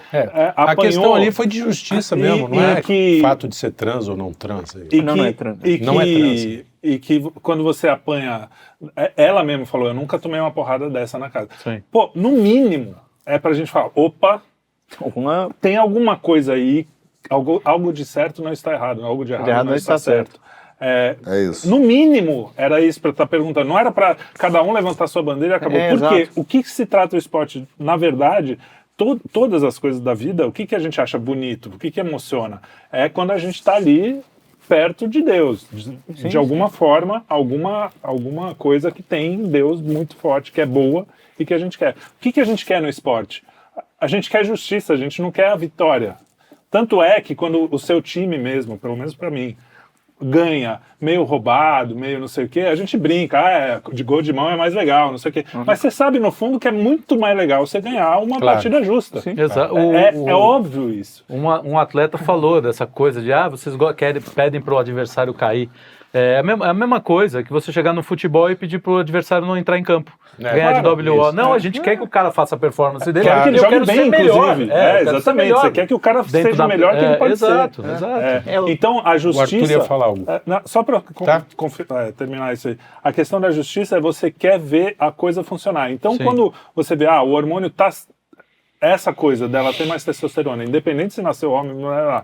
apanhou. A questão ali foi de justiça mesmo, não é fato de ser trans ou não trans. Não é trans. E que quando você apanha, ela mesmo falou, eu nunca tomei uma porrada dessa na casa. Sim. Pô, no mínimo, é pra gente falar, opa, tem alguma coisa aí, algo de certo não está errado, algo de errado não está certo. É isso. No mínimo, era isso para estar perguntando. Não era para cada um levantar sua bandeira e acabou. Porque o que se trata o esporte, na verdade, todas as coisas da vida, o que a gente acha bonito, o que emociona? É quando a gente está ali perto de Deus. De alguma forma, alguma coisa que tem em Deus muito forte, que é boa e que a gente quer. O que a gente quer no esporte? A gente quer justiça, a gente não quer a vitória. Tanto é que quando o seu time mesmo, pelo menos para mim, ganha meio roubado, meio não sei o quê, a gente brinca, de gol de mão é mais legal, não sei o quê. Mas você sabe, no fundo, que é muito mais legal você ganhar uma partida justa. Sim. É óbvio isso. Um atleta falou dessa coisa de, vocês pedem para o adversário cair. É a mesma coisa que você chegar no futebol e pedir pro adversário não entrar em campo. Ganhar de WO. Isso. Não, a gente quer que o cara faça a performance dele. Quer que ele jogue bem, melhor. Exatamente. Você quer que o cara seja melhor que ele pode ser. Exato. Então, a justiça... O Arthur ia falar algo. Só para terminar isso aí. A questão da justiça é você quer ver a coisa funcionar. Então, quando você vê, o hormônio tá... Essa coisa dela tem mais testosterona, independente se nasceu homem ou mulher,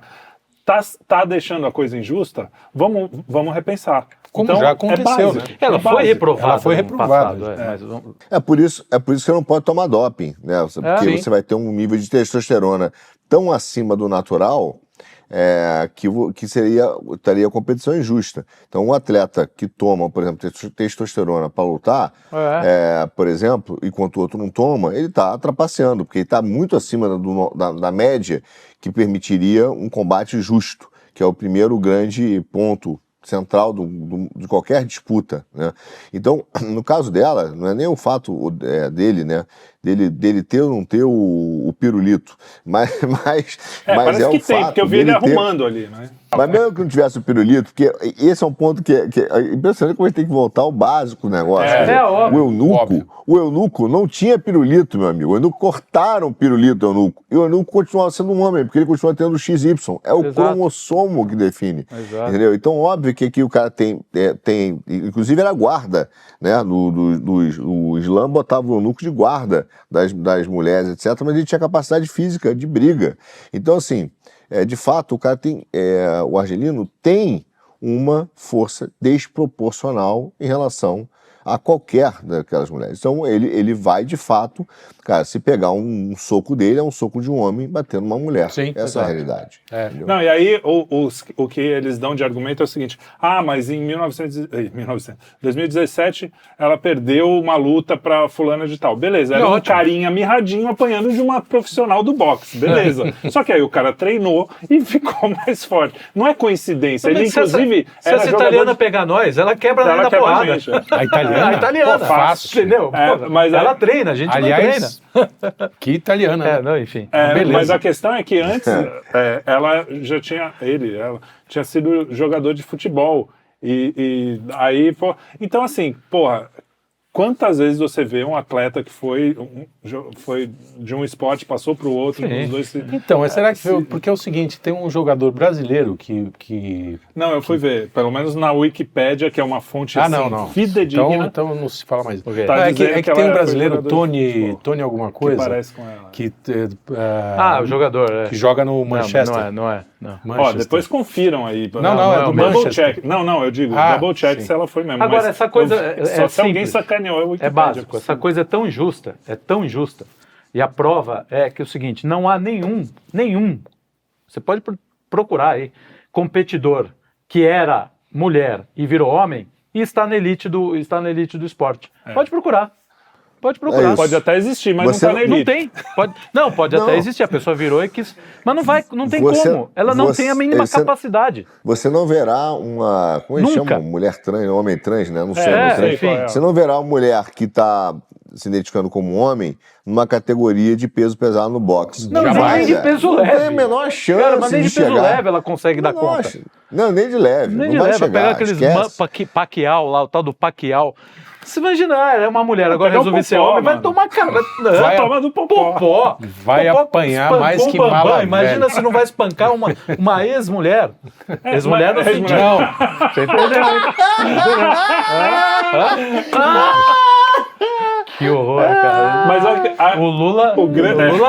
tá deixando a coisa injusta, vamos repensar. Como então, já aconteceu, né? Ela foi reprovada. Ela foi reprovada. É por isso que você não pode tomar doping, né? Porque você vai ter um nível de testosterona tão acima do natural que estaria a competição injusta. Então, um atleta que toma, por exemplo, testosterona para lutar, por exemplo, enquanto o outro não toma, ele está trapaceando, porque ele está muito acima da média que permitiria um combate justo, que é o primeiro grande ponto central de qualquer disputa, né? Então, no caso dela, não é nem o fato dele, né? Dele ter ou não ter o pirulito, mas parece é que o tem, fato porque eu vi ele arrumando ali, né? Mas mesmo que não tivesse o pirulito, porque esse é um ponto que é impressionante, como a gente tem que voltar ao básico do negócio. Óbvio. O eunuco não tinha pirulito, meu amigo. O eunuco cortaram o pirulito do eunuco. E o eunuco continuava sendo um homem, porque ele continua tendo o XY. É o cromossomo que define. Entendeu? Então, óbvio que aqui o cara tem inclusive era guarda, né? O Islã botava o eunuco de guarda das mulheres, etc. Mas ele tinha capacidade física de briga. Então, assim, de fato, o cara tem... o argelino tem uma força desproporcional em relação a qualquer daquelas mulheres. Então, ele vai, de fato, cara, se pegar um soco dele, é um soco de um homem batendo uma mulher. Sim, essa é a realidade. Não, e aí o que eles dão de argumento é o seguinte: mas em 2017 ela perdeu uma luta pra fulana de tal. Beleza, era um carinha mirradinho apanhando de uma profissional do boxe. Beleza. Só que aí o cara treinou e ficou mais forte. Não é coincidência. Ele, inclusive, se essa italiana pegar nós, ela quebra na porrada. A italiana? A italiana. Pô, fácil. Entendeu? Mas ela treina, a gente aliás, não treina. Que italiana. É, não, enfim. Mas a questão é que antes ela já tinha... ela tinha sido jogador de futebol. E aí... Então, assim, porra... Quantas vezes você vê um atleta que foi de um esporte, passou para o outro, os dois... Então, mas será que... Porque é o seguinte, tem um jogador brasileiro que... Não, eu fui ver, pelo menos na Wikipédia, que é uma fonte fidedigna. Então não se fala mais. Okay. Tá É que tem um brasileiro, Tony alguma coisa... Que parece com ela. O jogador, que joga no Manchester. Não é. Ó, depois confiram aí. Não, é do Manchester. Não, eu digo, double check se ela foi mesmo. Agora, essa coisa só se alguém sacaneou a Wikipédia. É básico, essa coisa é tão injusta, e a prova é que é o seguinte, não há nenhum, você pode procurar aí, competidor que era mulher e virou homem e está na elite do esporte. Pode procurar. Pode até existir, mas não está na elite. Não tem. Pode até existir. A pessoa virou e quis. Mas não tem como. Ela não tem a mínima capacidade. Você não verá uma. Como eles chamam? Mulher trans, homem trans, né? Não sei. Enfim. Você não verá uma mulher que está se identificando como homem numa categoria de peso pesado no boxe. Não, nem de peso leve. Não tem a menor chance. Cara, mas nem de peso chegar. leve ela consegue dar conta. Não, nem de leve. Nem não de vai leve. chegar. Pegar aqueles Pacquiao lá, o tal do Pacquiao. Você imagina, é uma mulher, agora resolve ser homem, vai tomar cara. Vai tomar do popó. Vai apanhar mais que mala. Imagina se não vai espancar uma ex-mulher. Ex-mulher no sentido. Não. Você entendeu? Que horror, cara. Mas o Lula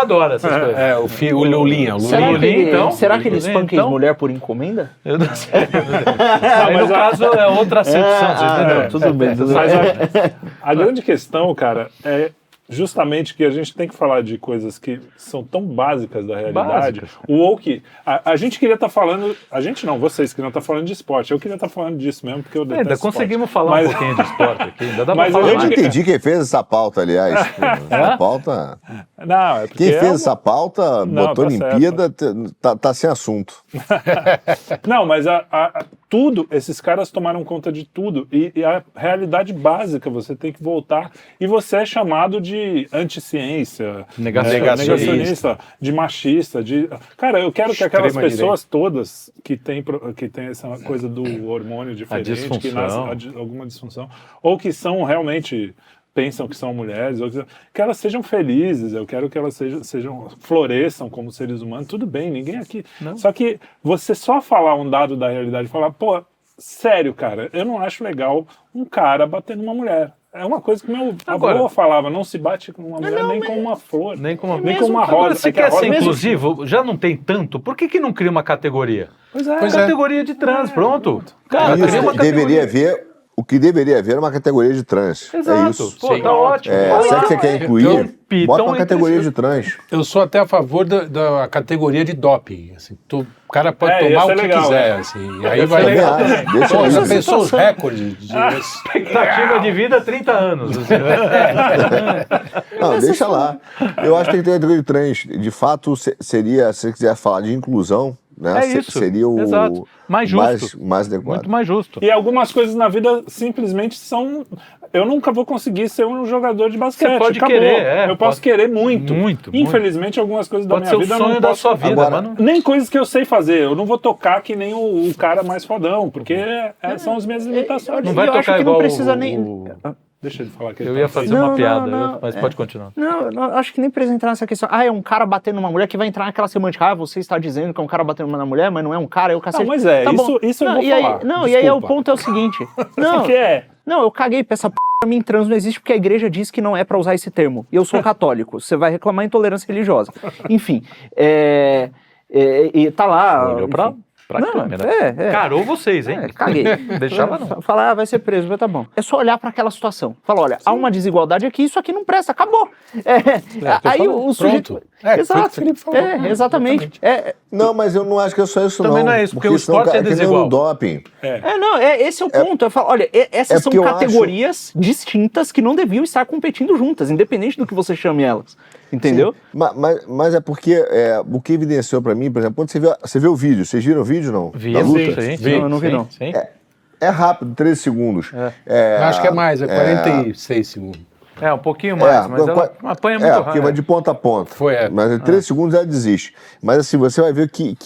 adora essas coisas. O Lulinha. Será que ele espanca ex-mulher por encomenda? Eu não sei. Aí, no caso, é outra acepção. Tudo bem. Mas a grande questão, cara, é justamente que a gente tem que falar de coisas que são tão básicas da realidade. O woke, a gente queria estar falando, a gente não, vocês queriam estar falando de esporte. Eu queria estar falando disso mesmo, porque eu detesto ainda conseguimos falar um pouquinho de esporte aqui, ainda dá pra falar. Eu não entendi quem fez essa pauta, aliás. Essa pauta... Não, é porque quem fez essa pauta, botou Olimpíada, tá sem assunto. Não, mas tudo, esses caras tomaram conta de tudo. E a realidade básica, você tem que voltar. E você é chamado de anticiência, negacionista, de machista. Cara, eu quero que aquelas pessoas todas que têm essa coisa do hormônio diferente, que nasce alguma disfunção, ou que são realmente... pensam que são mulheres, que elas sejam felizes, eu quero que elas floresçam como seres humanos, tudo bem, ninguém aqui... Não. Só que você só falar um dado da realidade, falar, pô, sério, cara, eu não acho legal um cara bater numa mulher. É uma coisa que meu avô falava, não se bate com uma mulher nem com uma flor, nem com uma rosa. Se quer ser inclusivo, já não tem tanto, por que não cria uma categoria? Pois é. Categoria de trans, pronto. Cara, cria uma categoria. O que deveria haver é uma categoria de trans. Exato. É isso. Pô, tá ótimo. Se é que você quer incluir, bota uma categoria de trans. Eu sou até a favor da categoria de doping. Assim, o cara pode tomar o que quiser. Assim, e aí vai... Já pensou os recordes? Expectativa de vida 30 anos. Não, deixa lá. Eu acho que tem que ter uma categoria de trans. De fato, seria, se você quiser falar de inclusão, né, seria o mais justo, mais adequado. Muito mais justo. E algumas coisas na vida simplesmente são... Eu nunca vou conseguir ser um jogador de basquete. Você pode querer, eu posso querer muito. Infelizmente, algumas coisas da minha vida... Pode ser o sonho da sua vida. Agora, mas nem coisas que eu sei fazer. Eu não vou tocar que nem o cara mais fodão, porque são as minhas limitações. Não vai tocar igual não precisa nem... Deixa ele falar que eu ia fazer uma piada, mas pode continuar. Não, acho que nem precisa entrar nessa questão. É um cara batendo numa mulher que vai entrar naquela semântica. Você está dizendo que é um cara batendo numa mulher, mas não é um cara, é o cacete. Não, mas isso eu vou falar. E aí o ponto é o seguinte. Não, que é? Não, eu caguei pra essa p***, pra mim trans não existe porque a igreja diz que não é pra usar esse termo. E eu sou católico, você vai reclamar intolerância religiosa. Enfim, e tá lá... Pra Não, câmera. Carou vocês, hein? Caguei. Deixava não. Falar, vai ser preso, mas tá bom. É só olhar pra aquela situação. Fala, olha, há uma desigualdade aqui, isso aqui não presta, acabou. Aí o sujeito... Pronto. Foi o que o Exato. Felipe falou. Exatamente. Não, mas eu não acho que é só isso, Também não. não é isso, porque o senão esporte é que nem desigual. o doping. Esse é o ponto. Eu falo, olha, essas são porque eu categorias distintas que não deviam estar competindo juntas, independente do que você chame elas. Entendeu? Mas é porque o que evidenciou pra mim, por exemplo, quando você vê o vídeo, vocês viram o vídeo, não? Vi, Da luta? sim. Não, eu não vi, não. Sim. É rápido, 13 segundos. Acho que é mais, é 46 segundos. Um pouquinho mais, mas ela apanha muito rápido. Porque vai de ponta a ponta. Foi, Mas em 13 segundos ela desiste. Mas assim, você vai ver que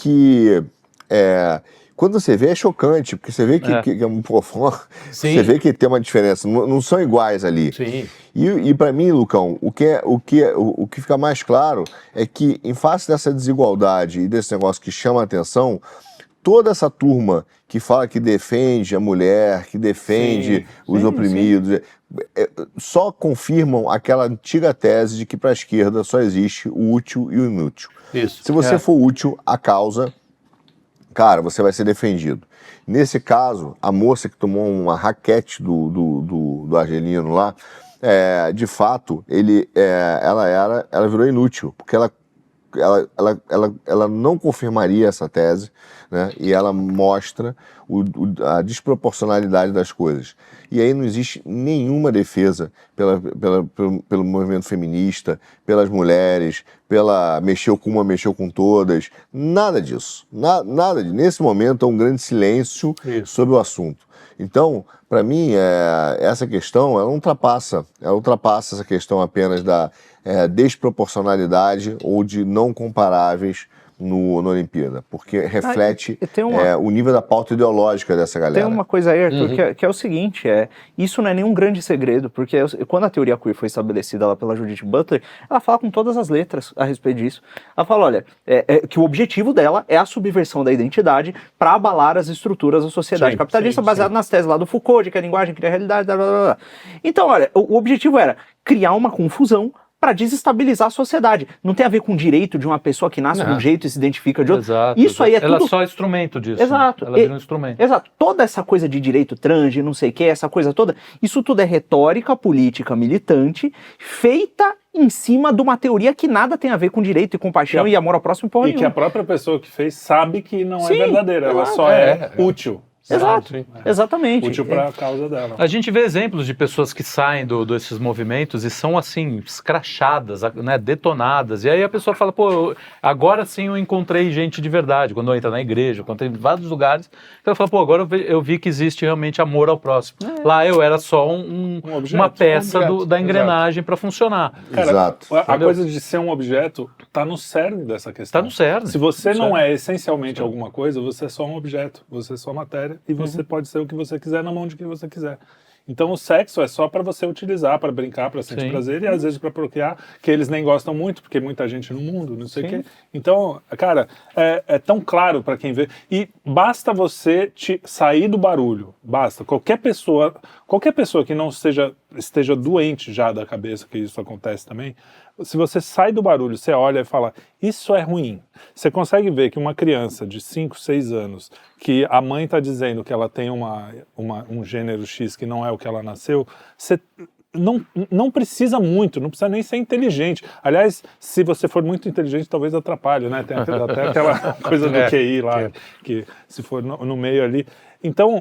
quando você vê é chocante, porque você vê que é um profundo. Você vê que tem uma diferença, não são iguais ali. Sim. E para mim, Lucão, o que fica mais claro é que, em face dessa desigualdade e desse negócio que chama a atenção, toda essa turma que fala que defende a mulher, que defende os oprimidos, só confirmam aquela antiga tese de que para a esquerda só existe o útil e o inútil. Isso. Se você for útil à causa, cara, você vai ser defendido. Nesse caso, a moça que tomou uma raquete do argelino lá, de fato, ela virou inútil, porque ela não confirmaria essa tese, né? E ela mostra a desproporcionalidade das coisas. E aí não existe nenhuma defesa pelo movimento feminista, pelas mulheres, mexeu com uma, mexeu com todas, nada disso. Nada disso. Nesse momento é um grande silêncio sobre o assunto. Então, para mim, essa questão, ela ultrapassa essa questão apenas da desproporcionalidade ou de não comparáveis na Olimpíada, porque reflete o nível da pauta ideológica dessa galera. Tem uma coisa aí, Arthur, que é o seguinte, isso não é nenhum grande segredo, porque quando a teoria queer foi estabelecida lá pela Judith Butler, ela fala com todas as letras a respeito disso. Ela fala, olha, que o objetivo dela é a subversão da identidade para abalar as estruturas da sociedade capitalista, baseado nas teses lá do Foucault, de que a linguagem cria a realidade, blá, blá, blá. Então, olha, o objetivo era criar uma confusão para desestabilizar a sociedade. Não tem a ver com o direito de uma pessoa que nasce de um jeito e se identifica de outro. Exato. Isso aí é tudo... Ela é só instrumento disso. Exato. Ela vira um instrumento. Exato. Toda essa coisa de direito trans, de não sei o que, essa coisa toda, isso tudo é retórica política militante, feita em cima de uma teoria que nada tem a ver com direito e compaixão e amor ao próximo porra nenhuma. Que a própria pessoa que fez sabe que não é verdadeira, ela exato. só é útil. Exato, exatamente. Útil para a causa dela. A gente vê exemplos de pessoas que saem desses movimentos e são assim, escrachadas, né, detonadas. E aí a pessoa fala, pô, agora sim eu encontrei gente de verdade. Quando eu entro na igreja, quando eu entro em vários lugares, então eu falo, pô, agora eu vi que existe realmente amor ao próximo. Lá eu era só uma peça da engrenagem para funcionar. Cara, Exato. A coisa de ser um objeto está no cerne dessa questão. Está no cerne. Se você não é essencialmente alguma coisa, você é só um objeto, você é só matéria. E você pode ser o que você quiser na mão de quem você quiser. Então o sexo é só para você utilizar, para brincar, para sentir prazer e às vezes para procriar, que eles nem gostam muito, porque muita gente no mundo, não sei o quê. Então, cara, é tão claro para quem vê. E basta você sair do barulho, basta. Qualquer pessoa que não esteja doente já da cabeça, que isso acontece também, se você sai do barulho, você olha e fala, isso é ruim. Você consegue ver que uma criança de 5, 6 anos, que a mãe está dizendo que ela tem um gênero X que não é o que ela nasceu, você não precisa muito, não precisa nem ser inteligente. Aliás, se você for muito inteligente, talvez atrapalhe, né? Tem até aquela coisa do QI lá, que se for no meio ali. Então,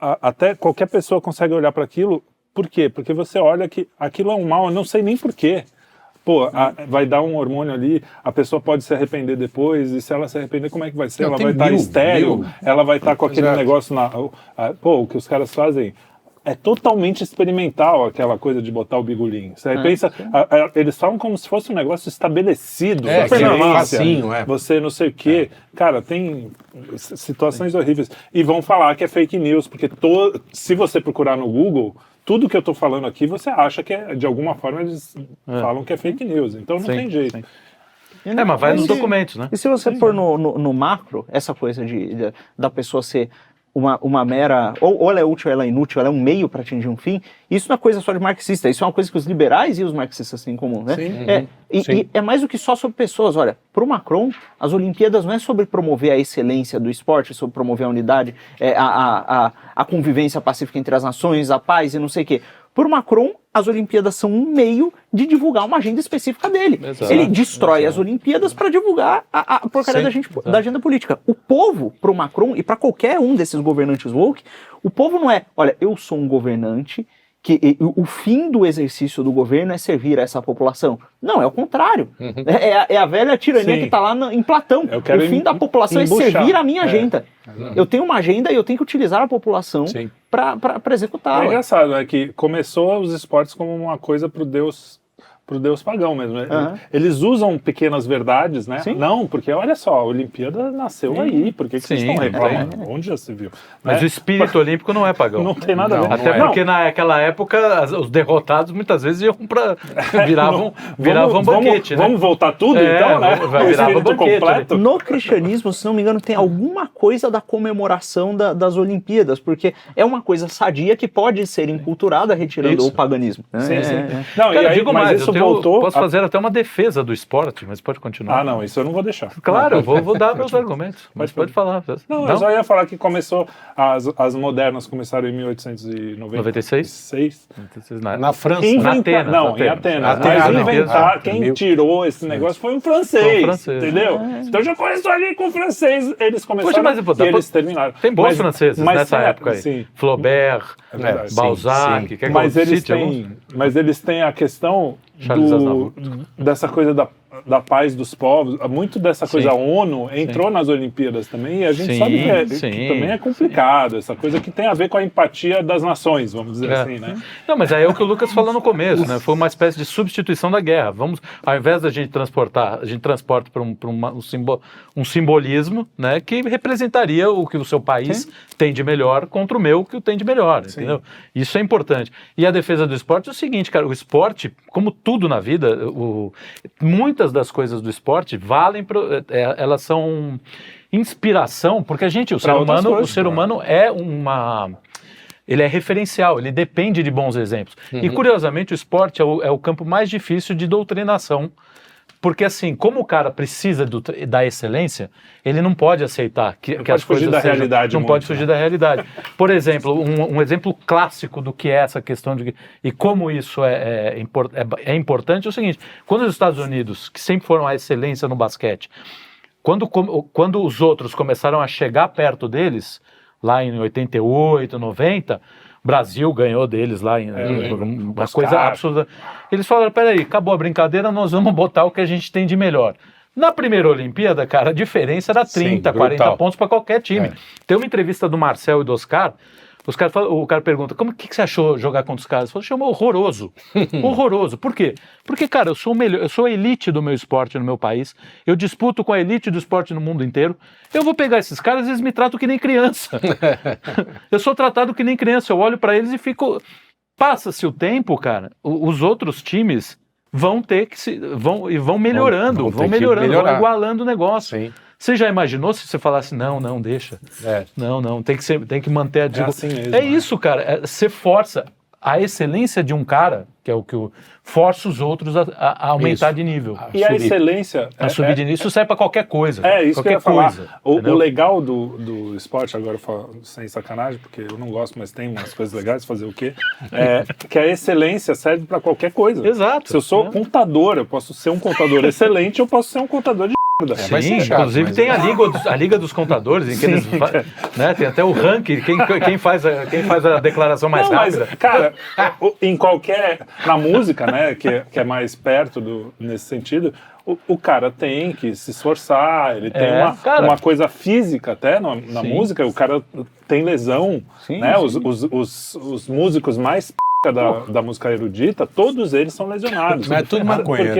até qualquer pessoa consegue olhar para aquilo. Por quê? Porque você olha que aquilo é um mal, eu não sei nem por quê. Pô, vai dar um hormônio ali, a pessoa pode se arrepender depois, e se ela se arrepender, como é que vai ser? Ela vai estar estéril, ela vai estar com aquele negócio pô, o que os caras fazem é totalmente experimental, aquela coisa de botar o bigolinho. Você pensa, eles falam como se fosse um negócio estabelecido. Você não sei o quê. Cara, tem situações horríveis. E vão falar que é fake news, porque se você procurar no Google, tudo que eu estou falando aqui, você acha que de alguma forma eles falam que é fake news. Então não tem jeito. Sim. Mas vai nos documentos, né? E se você for no macro, essa coisa da pessoa ser uma mera... Ou ela é útil ou ela é inútil, ela é um meio para atingir um fim. Isso não é coisa só de marxista, isso é uma coisa que os liberais e os marxistas têm em comum, né? Sim. E é mais do que só sobre pessoas. Olha, para o Macron, as Olimpíadas não é sobre promover a excelência do esporte, é sobre promover a unidade, a convivência pacífica entre as nações, a paz e não sei o quê. Para o Macron, as Olimpíadas são um meio de divulgar uma agenda específica dele. Exato, Ele destrói as Olimpíadas para divulgar a porcaria da agenda política. O povo, para o Macron e para qualquer um desses governantes woke, o povo não é, olha, eu sou um governante que o fim do exercício do governo é servir a essa população. Não, é o contrário. É a velha tirania que está lá em Platão. O fim da população é servir a minha agenda. Eu tenho uma agenda e eu tenho que utilizar a população para executá-la. É engraçado, é que começou os esportes como uma coisa pro Deus pagão mesmo. Eles usam pequenas verdades, né? Sim. Não, porque olha só, a Olimpíada nasceu aí, por que vocês Sim, estão reclamando? Onde já se viu? Mas Né? o espírito olímpico não é pagão. Não tem nada a ver. Até porque naquela época os derrotados muitas vezes iam para viravam banquete, né? Vamos voltar tudo então, né? O virava espírito banquete, completo. No cristianismo, se não me engano, tem alguma coisa da comemoração das Olimpíadas, porque é uma coisa sadia que pode ser enculturada retirando Isso. o paganismo. Sim, sim. Não, Cara, e aí, digo mas mais, isso voltou. posso fazer até uma defesa do esporte, mas pode continuar. Ah, não, isso eu não vou deixar. Claro, eu vou dar meus argumentos, mas pode falar. Não, eu só ia falar que começou, as modernas começaram em 1896. Na França. Em Atenas. Não, em Atenas. Mas quem tirou esse negócio foi um francês, entendeu? Então já começou ali com o francês, eles começaram e eles terminaram. Tem bons franceses nessa época aí. Sim. Flaubert, Balzac, que mas eles têm a questão dessa coisa da paz dos povos, muito dessa coisa ONU entrou nas Olimpíadas também, e a gente sabe que também é complicado, essa coisa que tem a ver com a empatia das nações, vamos dizer assim, né? Não, mas aí é o que o Lucas falou no começo, né? Foi uma espécie de substituição da guerra. Ao invés da gente transportar, a gente transporta para um simbolismo, né, que representaria o que o seu país tem de melhor contra o meu que o tem de melhor, entendeu? Isso é importante. E a defesa do esporte é o seguinte, cara, o esporte, como tudo na vida, muitas das coisas do esporte valem, elas são inspiração, porque o ser humano ele é referencial, ele depende de bons exemplos. E curiosamente o esporte é o campo mais difícil de doutrinação, porque assim, como o cara precisa da excelência, ele não pode aceitar que as coisas pode fugir da realidade. Por exemplo, um exemplo clássico do que é essa questão e como isso é importante é o seguinte: quando os Estados Unidos, que sempre foram a excelência no basquete, quando os outros começaram a chegar perto deles, lá em 88, 90, Brasil ganhou deles lá em uma coisa absurda. Eles falaram, peraí, acabou a brincadeira, nós vamos botar o que a gente tem de melhor. Na primeira Olimpíada, cara, a diferença era 30, 40 pontos para qualquer time. Tem uma entrevista do Marcel e do Oscar, o cara pergunta, que você achou jogar contra os caras? Ele falou, chamou horroroso. Horroroso. Por quê? Porque, cara, eu sou o melhor, eu sou a elite do meu esporte no meu país, eu disputo com a elite do esporte no mundo inteiro, eu vou pegar esses caras e eles me tratam que nem criança. Eu sou tratado que nem criança, eu olho pra eles e fico... Passa-se o tempo, cara, os outros times vão ter que vão melhorando, vão igualando o negócio. Sim. Você já imaginou se você falasse, não, deixa. Não, tem que manter a assim mesmo, isso, cara. Você força a excelência de um cara, que é o que força os outros a aumentar de nível. E a excelência... A subir de nível, isso serve para qualquer coisa. Isso qualquer que eu ia falar. O legal do esporte, agora eu falo sem sacanagem, porque eu não gosto, mas tem umas coisas legais, fazer o quê? Que a excelência serve para qualquer coisa. Exato. Se eu sou contador, eu posso ser um contador excelente, eu posso ser um contador de Sim, inclusive tem a Liga dos Contadores, em que eles, né, tem até o ranking, quem faz a declaração mais rápida. Mas, cara, na música, né, que é mais perto nesse sentido, o cara tem que se esforçar, ele tem uma coisa física até na música, o cara tem lesão, né, os músicos mais da música erudita, todos eles são lesionados. Mas é tudo maconha.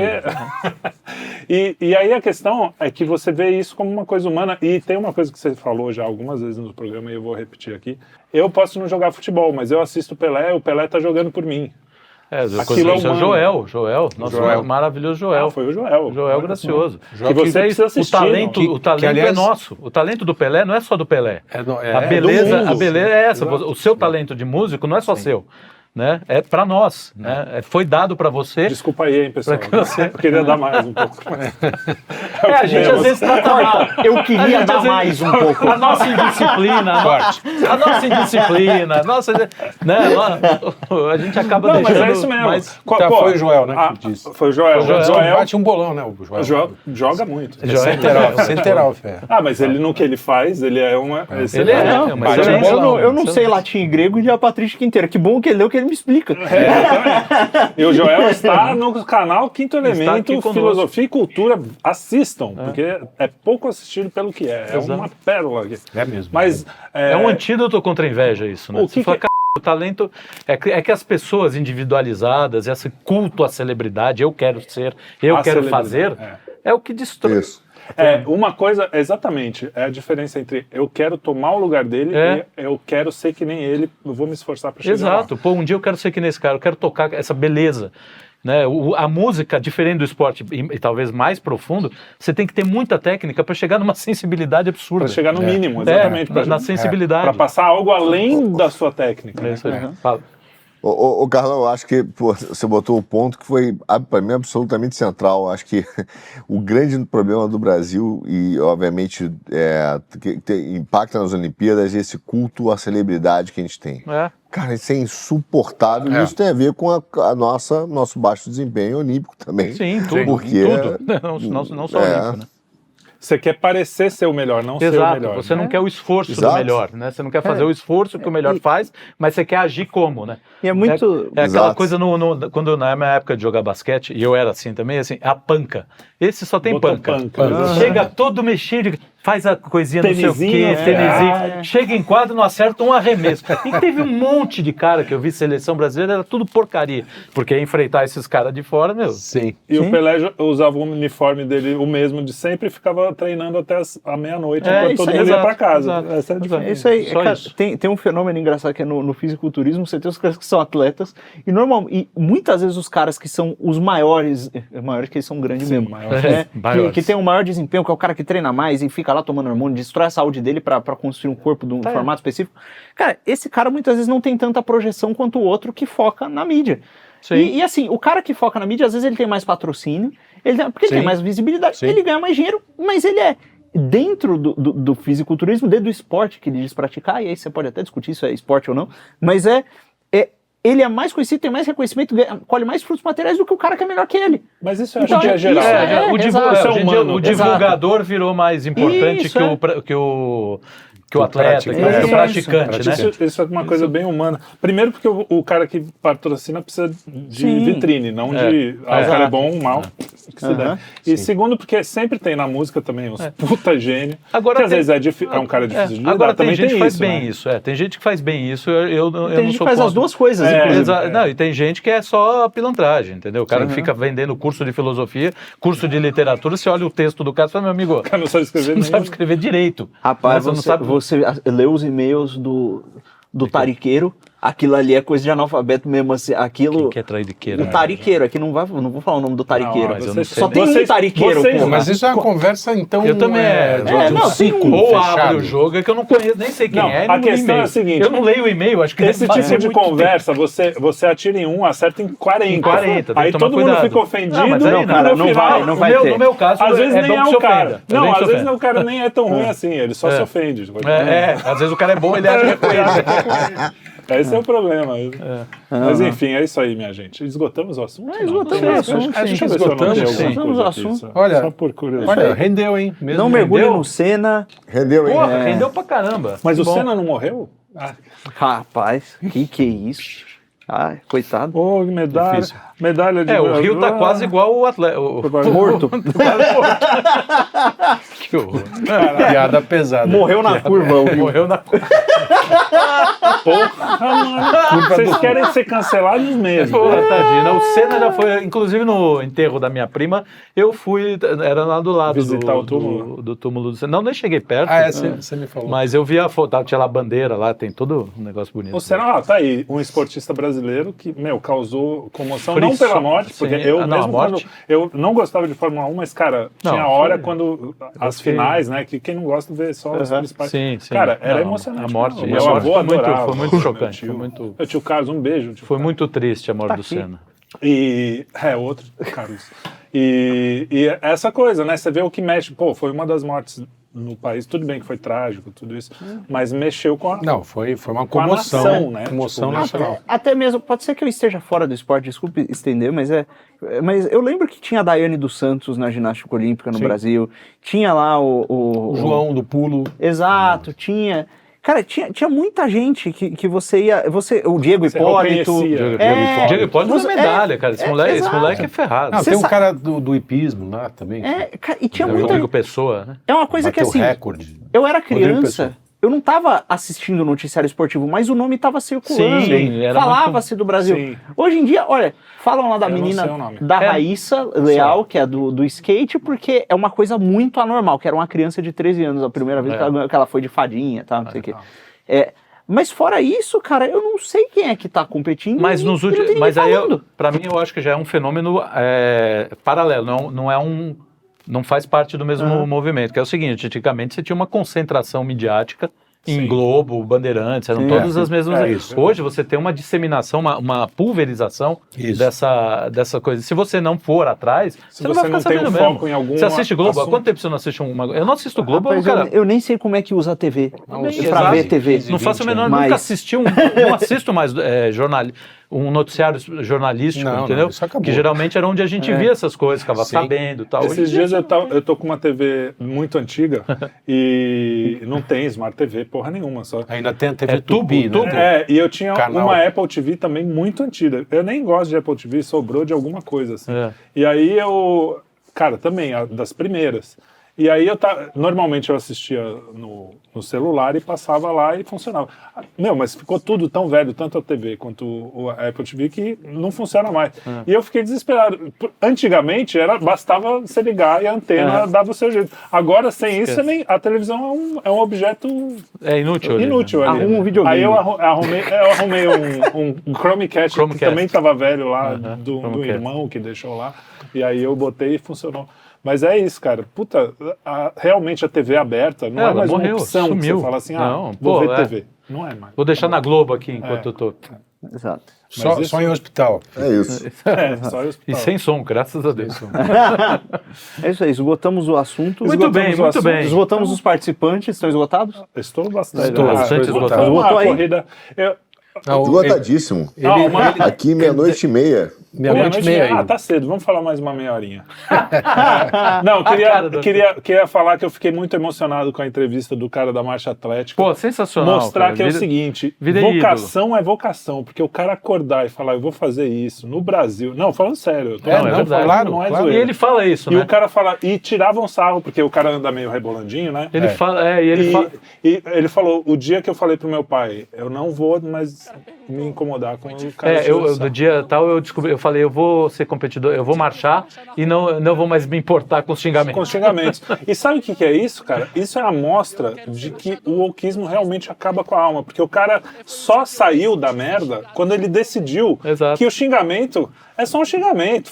E aí a questão é que você vê isso como uma coisa humana, e tem uma coisa que você falou já algumas vezes no programa, e eu vou repetir aqui. Eu posso não jogar futebol, mas eu assisto o Pelé tá jogando por mim. Aquilo é humano. Joel, nosso maravilhoso Joel. Foi o Joel. Joel Gracioso. Que você precisa assistir. O talento aliás, é nosso. O talento do Pelé não é só do Pelé. É A beleza é essa. Exato. O seu talento de músico não é só seu. Né? É para nós, né? Foi dado para você. Desculpa aí, hein, pessoal. Eu queria dar mais um pouco. A gente às vezes trata mal. Eu queria dar mais um pouco. A nossa indisciplina, né? A gente acaba deixando. Mas é isso mesmo. Mas, foi o Joel, né, que disse. Foi o Joel. O Joel bate um bolão, né? O Joel joga muito. Centeral, Fé. Mas ele no que ele faz, ele é uma. Eu não sei latim e grego e a Patrícia Quinteira. Que bom que ele deu, que ele me explica. E o Joel está no canal Quinto Elemento, Filosofia e Cultura. Assistam, porque é pouco assistido pelo que é. É uma pérola aqui. É mesmo. Mas, é um antídoto contra a inveja isso, né? O talento é que as pessoas individualizadas, esse culto à celebridade, eu quero ser, eu quero fazer, é o que destrói. Isso. Uma coisa, exatamente, é a diferença entre eu quero tomar o lugar dele e eu quero ser que nem ele, eu vou me esforçar para chegar lá. Exato. Um dia eu quero ser que nem esse cara, eu quero tocar essa beleza. Né? A música, diferente do esporte e talvez mais profundo, você tem que ter muita técnica para chegar numa sensibilidade absurda. Para chegar no mínimo, exatamente. Na sensibilidade. Para passar algo além da sua técnica. É isso aí. Fala. Ô Carlão, eu acho que você botou o ponto que foi, para mim, absolutamente central. Acho que o grande problema do Brasil, e obviamente que impacta nas Olimpíadas, é esse culto à celebridade que a gente tem. Cara, isso é insuportável. E isso tem a ver com nosso baixo desempenho olímpico também. Sim, tudo. Porque, não só olímpico, né? Você quer parecer ser o melhor, não ser o melhor. Você não quer o esforço do melhor, né? Você não quer fazer o esforço que o melhor faz, mas você quer agir como, né? E é muito... É aquela coisa, quando na minha época de jogar basquete, e eu era assim também, assim, a panca. Esse só tem panca. Chega todo mexido, faz a coisinha não sei o quê, tênisinho, chega em quadro, não acerta um arremesso. E teve um monte de cara que eu vi seleção brasileira, era tudo porcaria. Porque ia enfrentar esses caras de fora, meu. Sim. E o Pelé usava o uniforme dele, o mesmo de sempre, e ficava treinando até a meia-noite, enquanto todo mundo ia pra casa. Essa é a diferença. Isso aí, tem um fenômeno engraçado que é no fisiculturismo, você tem os caras que são atletas, e muitas vezes os caras que são os maiores que eles são grandes mesmo, que tem um maior desempenho, que é o cara que treina mais e fica lá tomando hormônio, destrói a saúde dele pra construir um corpo de um formato específico. Cara, esse cara muitas vezes não tem tanta projeção quanto o outro que foca na mídia. E assim, o cara que foca na mídia, às vezes ele tem mais patrocínio, porque ele tem mais visibilidade, ele ganha mais dinheiro, mas ele é dentro do fisiculturismo, dentro do esporte que ele diz praticar, e aí você pode até discutir se é esporte ou não, mas ele é mais conhecido, tem mais reconhecimento, colhe mais frutos materiais do que o cara que é melhor que ele. Mas isso eu acho que é geral. O divulgador virou mais importante que o atleta, que o praticante, né? Isso é uma coisa bem humana. Primeiro porque o cara que patrocina precisa de vitrine, não de o cara é bom ou mal, que se der. E segundo porque sempre tem na música também uns puta gênio, que às vezes é um cara difícil de lidar. Agora tem também gente que faz isso, bem isso, tem gente que faz bem isso, eu não sou Tem gente que faz as duas coisas, Não, e tem gente que é só pilantragem, entendeu? O cara que fica vendendo curso de filosofia, curso de literatura, você olha o texto do cara e fala, meu amigo, não sabe escrever, não sabe escrever direito. Rapaz, você leu os e-mails do tariqueiro, aquilo ali é coisa de analfabeto mesmo, assim, aquilo... Que é traíqueiro? O tariqueiro, aqui não vou falar o nome do tariqueiro. Só tem um tariqueiro, pô. Mas isso é uma conversa, então... Eu também ou abre o jogo, é que eu não conheço, nem sei quem é. A questão é a seguinte... Eu não leio o e-mail, acho que... Esse tipo de conversa, você atira em um, acerta em 40. Aí todo mundo fica ofendido. Não, mas aí não vai ter. No meu caso, às vezes nem é o cara. Não, às vezes o cara nem é tão ruim assim, ele só se ofende. Às vezes o cara é bom, ele acha que é coisa. Esse é o problema. Mas enfim, é isso aí, minha gente. Esgotamos o assunto? Esgotamos o assunto. Acho que esgotamos o assunto. Olha, só por curiosidade. Olha, rendeu, hein? Não mergulhe no Senna. Rendeu, hein? Porra, rendeu pra caramba. Mas o Senna não morreu? Rapaz, que é isso? Ah, coitado. Ô, medalha de... o Rio tá quase igual o atleta. Morto. Que horror. Piada pesada. Morreu na curva. Morreu na curva. Porra, mano. Vocês querem ser cancelados mesmo. Pô, tadinho. Não, o Senna já foi, inclusive no enterro da minha prima, eu fui, era lá do lado Visitar o túmulo. do túmulo do Senna. Não, nem cheguei perto. Você me falou. Mas eu vi a foto, tinha lá a bandeira lá, tem todo um negócio bonito. O Senna, tá aí, um esportista brasileiro que, causou comoção, não Frição, pela morte, porque sim. eu Não, mesmo a morte. quando, eu não gostava de Fórmula 1, mas, cara, Não, tinha hora foi- quando as fiquei- finais, né, que quem não gosta vê só as principais. Sim, sim. Cara, era Não, emocionante. a morte- não. e a Meu morte avô foi muito- adorava, foi muito meu chocante, tio. foi muito- Meu tio Carlos, um beijo. Tio Foi Carlos. muito triste a morte Tá do aqui. Senna. E outro, Carlos. E essa coisa, né? Você vê o que mexe. Pô, foi uma das mortes no país. Tudo bem que foi trágico, tudo isso, mas mexeu com a. Não, foi uma Com a comoção. nação, né? Comoção Tipo, nacional. Até mesmo, pode ser que eu esteja fora do esporte, desculpe estender, mas eu lembro que tinha a Daiane dos Santos na ginástica olímpica no Sim. Brasil, tinha lá O João do pulo. Exato, tinha. Cara, tinha muita gente que você ia. O Diego Você Hipólito. reconhecia. Diego Hipólito Você- é medalha, cara. Esse moleque exato. é ferrado. Não, Você tem um sa- cara do hipismo lá também. Cara, e tinha O muita. Rodrigo Pessoa, né? É uma coisa que bateu assim. recorde. Eu era Rodrigo criança, Pessoa. eu não tava assistindo o noticiário esportivo, mas o nome tava circulando. Sim, era Falava-se do Brasil. Sim. Hoje em dia, olha, falam lá da Eu não menina, sei o nome. da Raíssa Leal, que é do skate, porque é uma coisa muito anormal, que era uma criança de 13 anos, a primeira vez que ela foi de fadinha, tá, não sei o quê. Mas fora isso, cara, eu não sei quem é que tá competindo. Mas e nos não tem últimos. ninguém Mas aí, falando. pra mim, eu acho que já é um fenômeno paralelo, não é um. Não faz parte do mesmo movimento, que é o seguinte: antigamente você tinha uma concentração midiática em Sim. Globo, Bandeirantes, eram Sim, todas as mesmas. É isso. Hoje você tem uma disseminação, uma pulverização Isso. dessa coisa. Se você não for atrás, você não vai você ficar não tem sabendo um mesmo. foco em algum Você assiste Globo? Há assunto. quanto tempo você não assiste uma? Eu não assisto Globo, Rapaz, cara. eu nem sei como é que usa a TV. Também, pra exato. ver TV. Não faço a menor, Mas- nunca assisti não assisto mais um noticiário jornalístico, Não, entendeu? isso acabou. Que geralmente era onde a gente via essas coisas, ficava Sim. sabendo e tal. Esses dias eu tô com uma TV muito antiga e não tem Smart TV, porra nenhuma. Só. Ainda tem a TV É Tupi, tubo, né? E eu tinha Canal. uma Apple TV também muito antiga. Eu nem gosto de Apple TV, sobrou de alguma coisa, assim. É. E aí cara, também, das primeiras. E aí normalmente eu assistia no celular e passava lá e funcionava. Mas ficou tudo tão velho, tanto a TV quanto a Apple TV, que não funciona mais. E eu fiquei desesperado. Antigamente bastava você ligar e a antena dava o seu jeito. Agora, sem isso, a televisão é um objeto É inútil. ali, inútil né? ali. Arruma um videogame. Aí eu arrumei um Chromecast, Chromecast. que também estava velho lá, do Chromecast. irmão que deixou lá. E aí eu botei e funcionou. Mas é isso, cara. Puta, realmente a TV aberta não é Ela mais morreu, uma opção que sumiu. você fala assim, Não, vou pô, ver é. TV. Não é mais. Vou deixar na Globo aqui enquanto eu tô. Exato. Só em hospital. É isso. Só eu E sem som, graças a Deus. É isso aí, esgotamos o assunto. Muito bem, Esgotamos o muito assunto. bem. Esgotamos os participantes, estão esgotados? Estou bastante. Estou bastante esgotado. Uma Esgotou aí? corrida... Esgotadíssimo. Uma... Aqui, meia-noite e meia. Meia-noite e meia aí. Tá cedo, vamos falar mais uma meia horinha. Não, cara do- queria falar que eu fiquei muito emocionado com a entrevista do cara da Marcha Atlética. Pô, sensacional. Mostrar cara. que é o Vira- seguinte, vira vocação é vocação, porque o cara acordar e falar, eu vou fazer isso no Brasil. Não, falando sério. Eu tô É, falando, não, falando, claro, não é claro. E zoeira. ele fala isso, E né? o cara fala, e tiravam sarro, porque o cara anda meio rebolandinho, né? Ele fala, e ele fala. E ele falou, o dia que eu falei pro meu pai, eu não vou mais me incomodar com o cara. Do dia tal eu falei, eu vou ser competidor, eu vou marchar e não vou mais me importar com os xingamentos. Com os xingamentos. E sabe o que é isso, cara? Isso é a amostra de que o wokeismo realmente acaba com a alma. Porque o cara só saiu da merda quando ele decidiu Exato. que o xingamento é só um xingamento.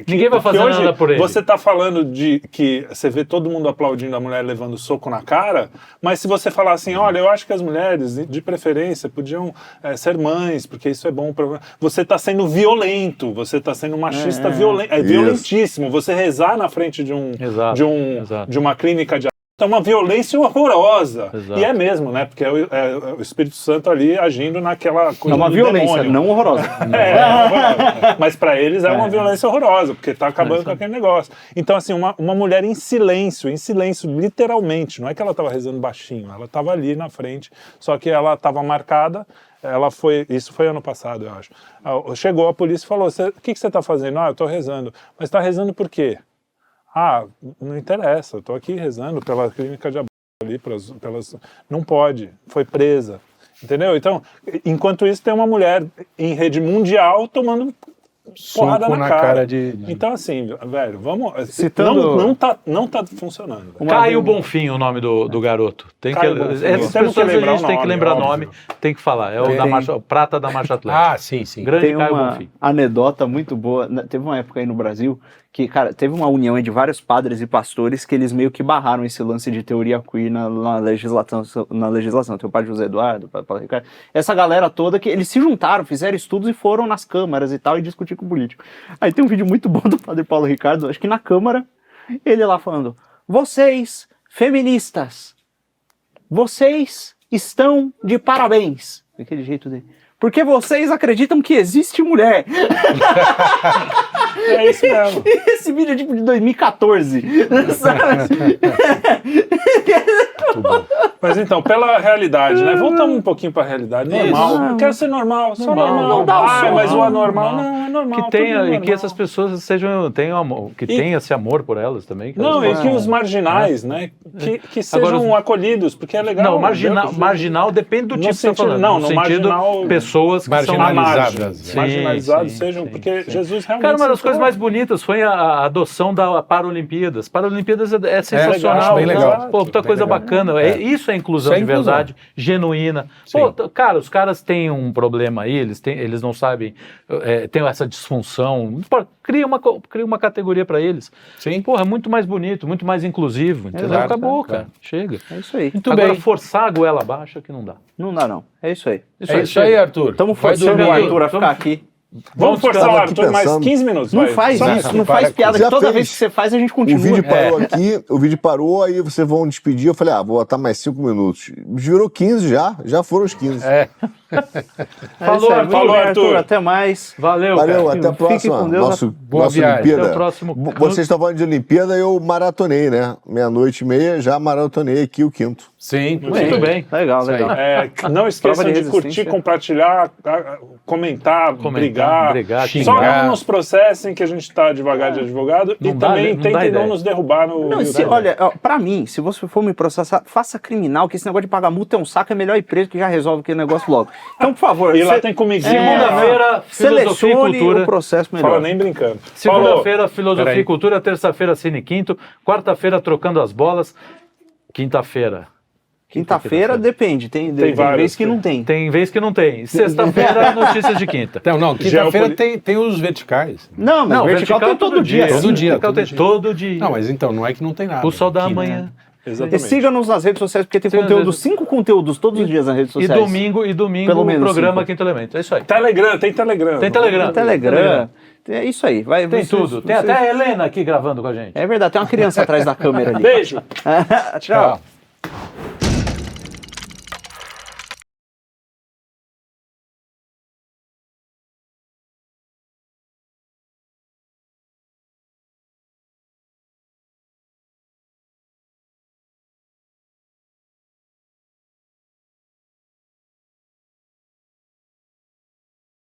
Ninguém vai fazer que hoje nada por ele. Você tá falando de que você vê todo mundo aplaudindo a mulher levando soco na cara, mas se você falar assim, olha, eu acho que as mulheres, de preferência, podiam ser mães, porque isso é bom para... Você tá sendo violento, você tá sendo machista violento, Isso. violentíssimo. Você rezar na frente de Exato. de uma clínica de é uma violência horrorosa. Exato. E é mesmo, né? Porque é o Espírito Santo ali agindo naquela coisa É uma do violência, demônio. não horrorosa. Horrorosa. Mas para eles é uma violência horrorosa, porque tá acabando com aquele negócio. Então, assim, uma mulher em silêncio, literalmente. Não é que ela tava rezando baixinho, ela tava ali na frente, só que ela tava marcada. Isso foi ano passado, eu acho. Chegou a polícia e falou, o que você tá fazendo? Eu tô rezando. Mas tá rezando por quê? Não interessa, eu tô aqui rezando pela clínica de aborto. ali não pode, foi presa, entendeu? Então, enquanto isso tem uma mulher em rede mundial tomando porrada Soco na cara. de... Então, assim, velho, vamos... Citando- Não tá funcionando. Caio Bonfim, o nome do garoto. Tem que, Caio Bonfim. essas Temos que pessoas a lembrar gente o tem que nome, lembrar óbvio. nome, tem que falar. É o da marcha, o prata da marcha atlética. Ah, sim, sim. Grande Tem Caio uma Bonfim. anedota muito boa. Teve uma época aí no Brasil que, cara, teve uma união aí de vários padres e pastores que eles meio que barraram esse lance de teoria queer na legislação. Tem o padre José Eduardo, o padre Paulo Ricardo. Essa galera toda que eles se juntaram, fizeram estudos e foram nas câmaras e tal e discutir com o político. Aí tem um vídeo muito bom do padre Paulo Ricardo, acho que na Câmara, ele lá falando: vocês, feministas, vocês estão de parabéns. Daquele jeito dele. Porque vocês acreditam que existe mulher. É isso mesmo. Esse vídeo é tipo de 2014. Sabe? Mas então, pela realidade, né? Voltamos um pouquinho pra realidade. Normal. Eu quero ser normal, só normal. Não dá o som. mas o anormal não é normal. Que tenha, tudo e que normal. essas pessoas tenham amor, que tenha esse amor por elas também. Que Não, elas e que os marginais, né? Que sejam Agora, acolhidos, porque é legal. Não, marginal depende do No tipo que você está sentido- falando. não, no no sentido, marginal- pessoas que são Marginalizadas. Sim, marginalizados sim, sejam, sim, porque sim. Jesus realmente... Cara, uma das se coisas for- mais bonitas foi a adoção da Paralimpíadas. Paralimpíadas é sensacional. acho bem legal. Pô, muita Bem coisa legal. bacana. Isso é inclusão Isso é de inclusão. verdade, genuína. Pô, cara, os caras têm um problema aí, eles não sabem, tem essa disfunção. Pô, cria uma categoria pra eles. Sim. Porra, é muito mais bonito, muito mais inclusivo, entendeu? Exato, Acabou, claro. cara. Chega. É isso aí. Muito Agora, bem. forçar a goela abaixo que não dá. Não dá, não. É isso aí. É isso aí, Arthur. Estamos Vai forçando dormir o aí. Arthur a ficar aqui. Vamos forçar o tava aqui Arthur mais pensando. 15 minutos. Não vai. faz Só isso, não para faz com piada, isso. que toda Já vez fez. que você faz, a gente O continua. vídeo parou aqui, o vídeo parou, aí vocês vão despedir. Eu falei, vou botar mais 5 minutos. Virou 15 já foram os 15. Falou, Muito Arthur. bem, Arthur. Até mais. Valeu, Valeu, cara. até a Fique próxima. com Deus. Boa viagem. Olimpíada. Até o próximo. Vocês estão falando de Olimpíada, eu maratonei, né? 00:30, já maratonei aqui o quinto. Sim. Muito bem. Legal, Isso aí. legal. Não esqueçam Prova de de curtir, resistência. compartilhar, comentar, brigar. xingar. Só não nos processem, que a gente está devagar de advogado. Não E dá- também não dá tentem ideia. não nos derrubar no Não, YouTube. olha, ó, pra mim, se você for me processar, faça criminal, que esse negócio de pagar multa é um saco, é melhor ir preso que já resolve aquele negócio logo. Então, por favor, E lá tem comidinha. Segunda-feira, filosofia e selecione cultura. o processo melhor. Fala nem brincando. Segunda-feira, filosofia Peraí. e cultura. Terça-feira, Cine Quinto. Quarta-feira, trocando as bolas. Quinta-feira. Quinta-feira depende, tem vários, vez que não tem. Tem vez que não tem. Sexta-feira, notícias de quinta. Não, quinta-feira Geopoli- tem os verticais. Não, mas vertical tem todo dia. Todo sim. dia. Vertical tem todo dia. Não, mas então, não é que não tem nada. O sol da Que- manhã. E Exatamente. siga-nos nas redes sociais, porque tem Siga nas conteúdo, redes- 5 conteúdos todos os dias nas redes E sociais. domingo Pelo o menos programa 5. Quinto Elemento. É isso aí. Telegram, tem Telegram. Tem Telegram. Telegram. É isso aí. Vai, Tem vocês- tudo. Tem vocês- até a Helena aqui gravando com a gente. É verdade, tem uma criança atrás da câmera ali. Beijo. Tchau.